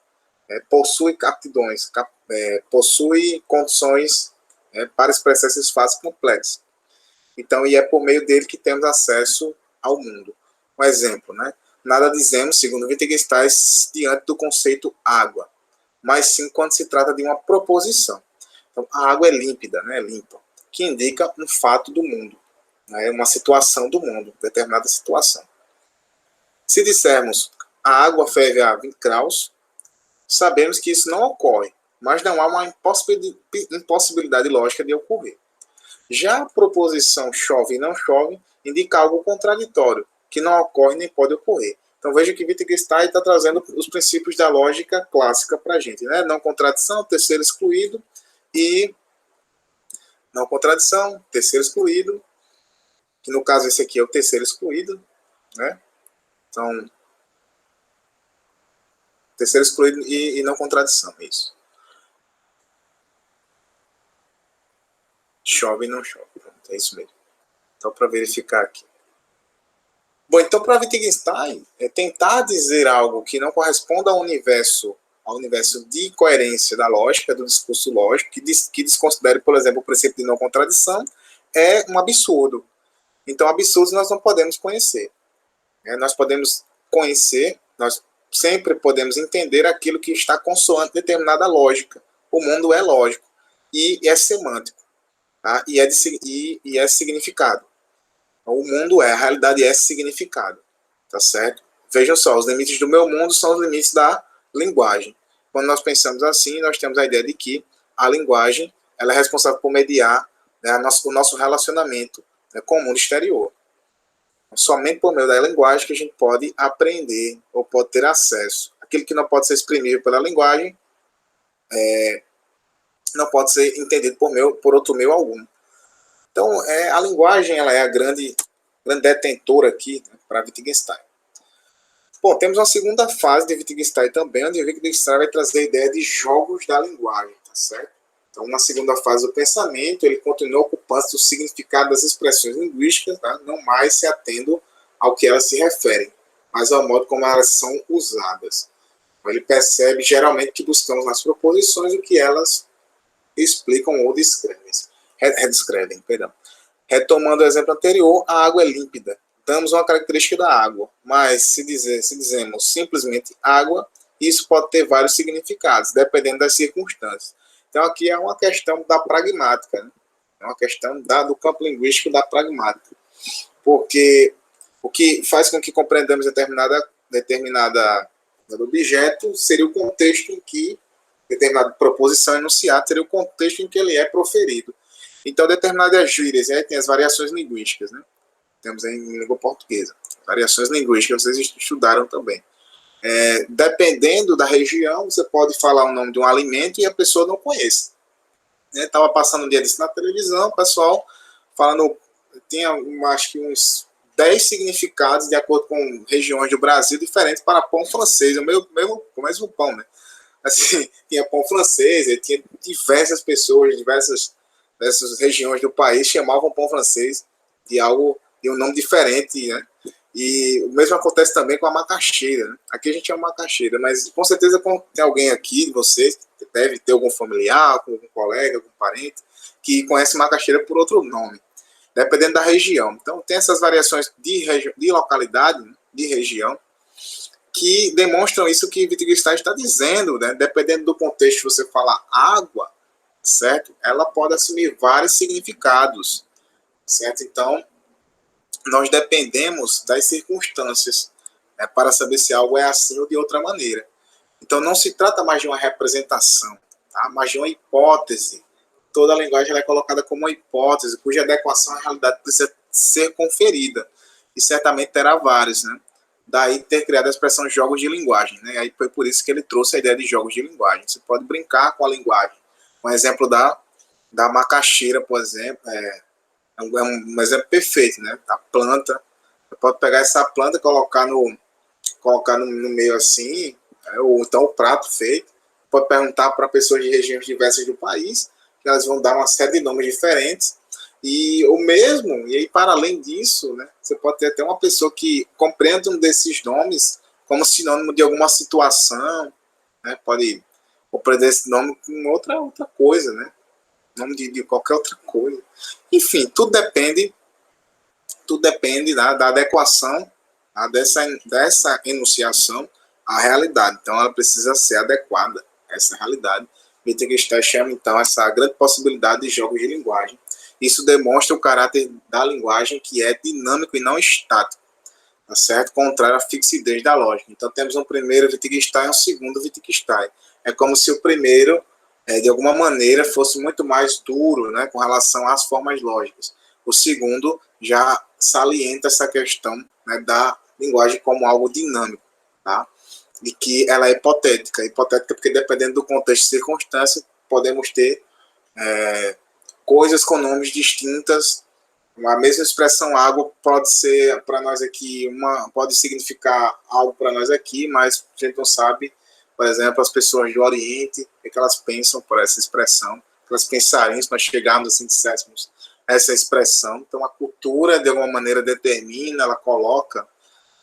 A: possui aptidões, possui condições para expressar esses fatos complexos. Então, e é por meio dele que temos acesso ao mundo. Um exemplo, né? Nada dizemos, segundo Wittgenstein, diante do conceito água, mas sim quando se trata de uma proposição. Então, a água é límpida, né? Limpa, que indica um fato do mundo, né? Uma situação do mundo, determinada situação. Se dissermos a água ferve a 20 graus, sabemos que isso não ocorre, mas não há uma impossibilidade lógica de ocorrer. Já a proposição chove e não chove indica algo contraditório, que não ocorre nem pode ocorrer. Então veja que Wittgenstein está trazendo os princípios da lógica clássica para a gente, né? Não contradição, terceiro excluído, e não contradição, terceiro excluído, que no caso esse aqui é o terceiro excluído, né? Então, terceiro excluído e não contradição, isso. Chove e não chove, pronto, é isso mesmo. Então, para verificar aqui. Bom, então para Wittgenstein, tentar dizer algo que não corresponda ao universo de coerência da lógica, do discurso lógico, que desconsidere, por exemplo, o princípio de não contradição, é um absurdo. Então, absurdos nós não podemos conhecer. Nós podemos conhecer, nós sempre podemos entender aquilo que está consoante determinada lógica. O mundo é lógico e é semântico, tá? e é significado. O mundo a realidade é significado, tá certo? Vejam só, os limites do meu mundo são os limites da linguagem. Quando nós pensamos assim, nós temos a ideia de que a linguagem ela é responsável por mediar, né, o nosso relacionamento, né, com o mundo exterior. Somente por meio da linguagem que a gente pode aprender ou pode ter acesso. Aquilo que não pode ser exprimido pela linguagem não pode ser entendido por outro meio algum. Então, a linguagem ela é a grande detentora aqui, né, para Wittgenstein. Bom, temos uma segunda fase de Wittgenstein também, onde Wittgenstein vai trazer a ideia de jogos da linguagem, tá certo? Então, na segunda fase do pensamento, ele continua ocupando o significado das expressões linguísticas, tá? Não mais se atendo ao que elas se referem, mas ao modo como elas são usadas. Então, ele percebe, geralmente, que buscamos nas proposições o que elas explicam ou redescrevem. Retomando o exemplo anterior, a água é límpida. Damos uma característica da água, mas se dizemos simplesmente água, isso pode ter vários significados, dependendo das circunstâncias. Então, aqui é uma questão da pragmática, né? É uma questão do campo linguístico da pragmática. Porque o que faz com que compreendamos determinada objeto seria o contexto em que determinada proposição enunciada seria o contexto em que ele é proferido. Então, determinadas gírias, tem as variações linguísticas, né? Temos aí em língua portuguesa. Variações linguísticas, vocês estudaram também. Dependendo da região, você pode falar o nome de um alimento e a pessoa não conhece. Estava passando um dia disso na televisão, o pessoal falando, tinha acho que uns 10 significados de acordo com regiões do Brasil diferentes para pão francês, o mesmo pão, né? Assim, tinha pão francês, e tinha diversas pessoas, dessas regiões do país chamavam pão francês de um nome diferente, né? E o mesmo acontece também com a macaxeira, né? Aqui a gente chama macaxeira, mas com certeza tem alguém aqui de vocês, que deve ter algum familiar, algum colega, algum parente, que conhece macaxeira por outro nome, dependendo da região. Então tem essas variações de localidade, de região, que demonstram isso que Wittgenstein está dizendo, né? Dependendo do contexto, você fala água, certo? Ela pode assumir vários significados, certo? Então, nós dependemos das circunstâncias, né, para saber se algo é assim ou de outra maneira. Então, não se trata mais de uma representação, tá? Mas de uma hipótese. Toda a linguagem é colocada como uma hipótese, cuja adequação à realidade precisa ser conferida. E certamente terá vários, né? Daí ter criado a expressão jogos de linguagem, né? Aí foi por isso que ele trouxe a ideia de jogos de linguagem. Você pode brincar com a linguagem. Um exemplo da macaxeira, por exemplo, é um exemplo perfeito, né? A planta, você pode pegar essa planta e colocar no meio assim, ou então o prato feito. Pode perguntar para pessoas de regiões diversas do país, que elas vão dar uma série de nomes diferentes. E aí para além disso, né, você pode ter até uma pessoa que compreende um desses nomes como sinônimo de alguma situação, né? Pode compreender esse nome com outra coisa, né? Nome de qualquer outra coisa. Enfim, tudo depende da adequação, tá, dessa enunciação à realidade. Então, ela precisa ser adequada a essa realidade. Wittgenstein chama, então, essa grande possibilidade de jogos de linguagem. Isso demonstra o caráter da linguagem, que é dinâmico e não estático, tá certo? Contrário à fixidez da lógica. Então, temos um primeiro Wittgenstein e um segundo Wittgenstein. É como se o primeiro de alguma maneira, fosse muito mais duro, né, com relação às formas lógicas. O segundo já salienta essa questão, né, da linguagem como algo dinâmico, tá? E que ela é hipotética. Hipotética porque, dependendo do contexto e circunstância, podemos ter coisas com nomes distintas. A mesma expressão água pode ser para nós aqui, pode significar algo para nós aqui, mas a gente não sabe, por exemplo, as pessoas do Oriente, o que elas pensam por essa expressão, o que elas pensariam se nós chegarmos assim, disséssemos essa expressão. Então, a cultura, de alguma maneira, determina, ela coloca,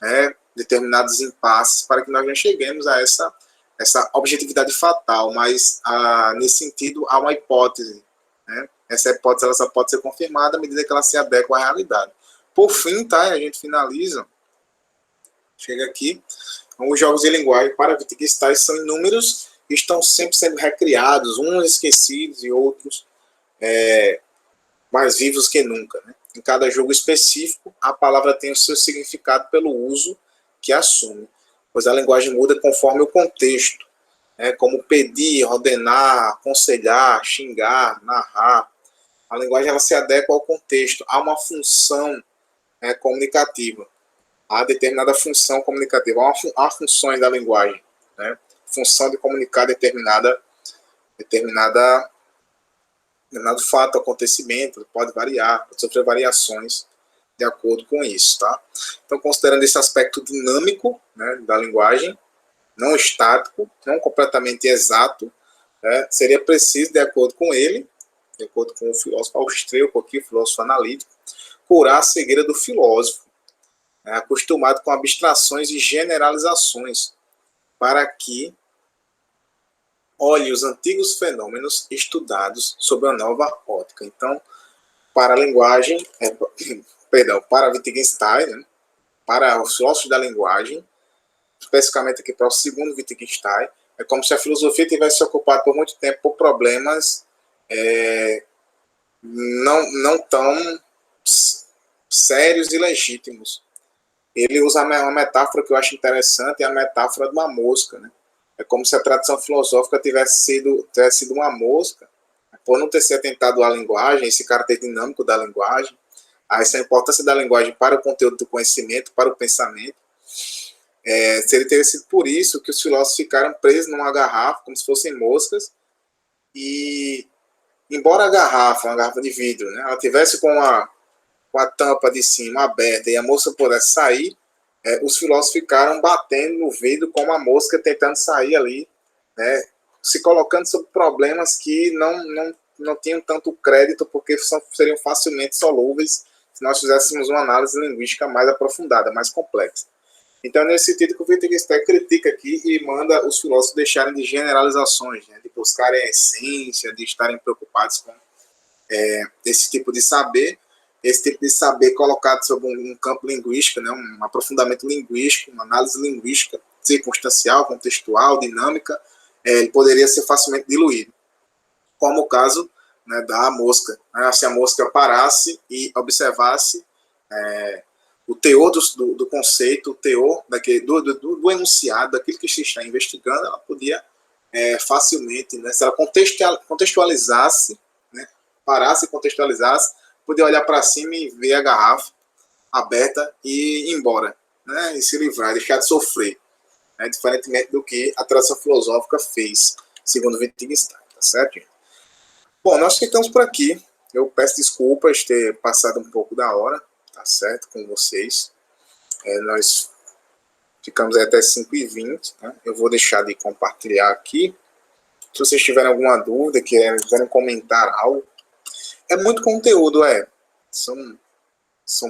A: né, determinados impasses para que nós não cheguemos a essa objetividade fatal, mas nesse sentido há uma hipótese, né? Essa hipótese ela só pode ser confirmada à medida que ela se adequa à realidade. Por fim, tá, a gente finaliza, chega aqui, os jogos de linguagem para Wittgenstein são inúmeros e estão sempre sendo recriados, uns esquecidos e outros mais vivos que nunca, né? Em cada jogo específico, a palavra tem o seu significado pelo uso que assume, pois a linguagem muda conforme o contexto, né? Como pedir, ordenar, aconselhar, xingar, narrar. A linguagem ela se adequa ao contexto, há uma função, né, comunicativa, há determinada função comunicativa, há funções da linguagem, né? Função de comunicar determinado fato, acontecimento, pode variar, pode sofrer variações de acordo com isso, tá? Então, considerando esse aspecto dinâmico, né, da linguagem, não estático, não completamente exato, né, seria preciso, de acordo com ele, de acordo com o filósofo austríaco aqui, o filósofo analítico, curar a cegueira do filósofo, né, acostumado com abstrações e generalizações, para que olhe os antigos fenômenos estudados sob a nova ótica. Então, para a linguagem, para Wittgenstein, né, para os filósofos da linguagem, especificamente aqui para o segundo Wittgenstein, é como se a filosofia tivesse se ocupado por muito tempo por problemas não tão sérios e legítimos. Ele usa uma metáfora que eu acho interessante, é a metáfora de uma mosca, né? É como se a tradição filosófica tivesse sido uma mosca, por não ter se atentado à linguagem, esse caráter dinâmico da linguagem, a essa importância da linguagem para o conteúdo do conhecimento, para o pensamento. Seria ter sido por isso que os filósofos ficaram presos numa garrafa, como se fossem moscas, e embora a garrafa, uma garrafa de vidro, né, ela tivesse com a tampa de cima aberta e a mosca pudesse sair, os filósofos ficaram batendo no vidro como a mosca tentando sair ali, né, se colocando sob problemas que não tinham tanto crédito, porque seriam facilmente solúveis se nós fizéssemos uma análise linguística mais aprofundada, mais complexa. Então, nesse sentido que o Wittgenstein critica aqui e manda os filósofos deixarem de generalizações, né, de buscarem a essência, de estarem preocupados com esse tipo de saber colocado sob um campo linguístico, né, um aprofundamento linguístico, uma análise linguística circunstancial, contextual, dinâmica, ele poderia ser facilmente diluído, como o caso, né, da mosca. Né, se a mosca parasse e observasse o teor do conceito, o teor do enunciado, daquilo que se está investigando, ela podia facilmente, né, se ela contextualizasse, né, parasse e contextualizasse, podia olhar para cima e ver a garrafa aberta e ir embora, né, e se livrar, deixar de sofrer, né, diferentemente do que a tradição filosófica fez, segundo Wittgenstein, tá certo? Bom, nós ficamos por aqui. Eu peço desculpas ter passado um pouco da hora, tá certo, com vocês. Nós ficamos até 5h20, né? Eu vou deixar de compartilhar aqui. Se vocês tiverem alguma dúvida, quiserem comentar algo, é muito conteúdo, são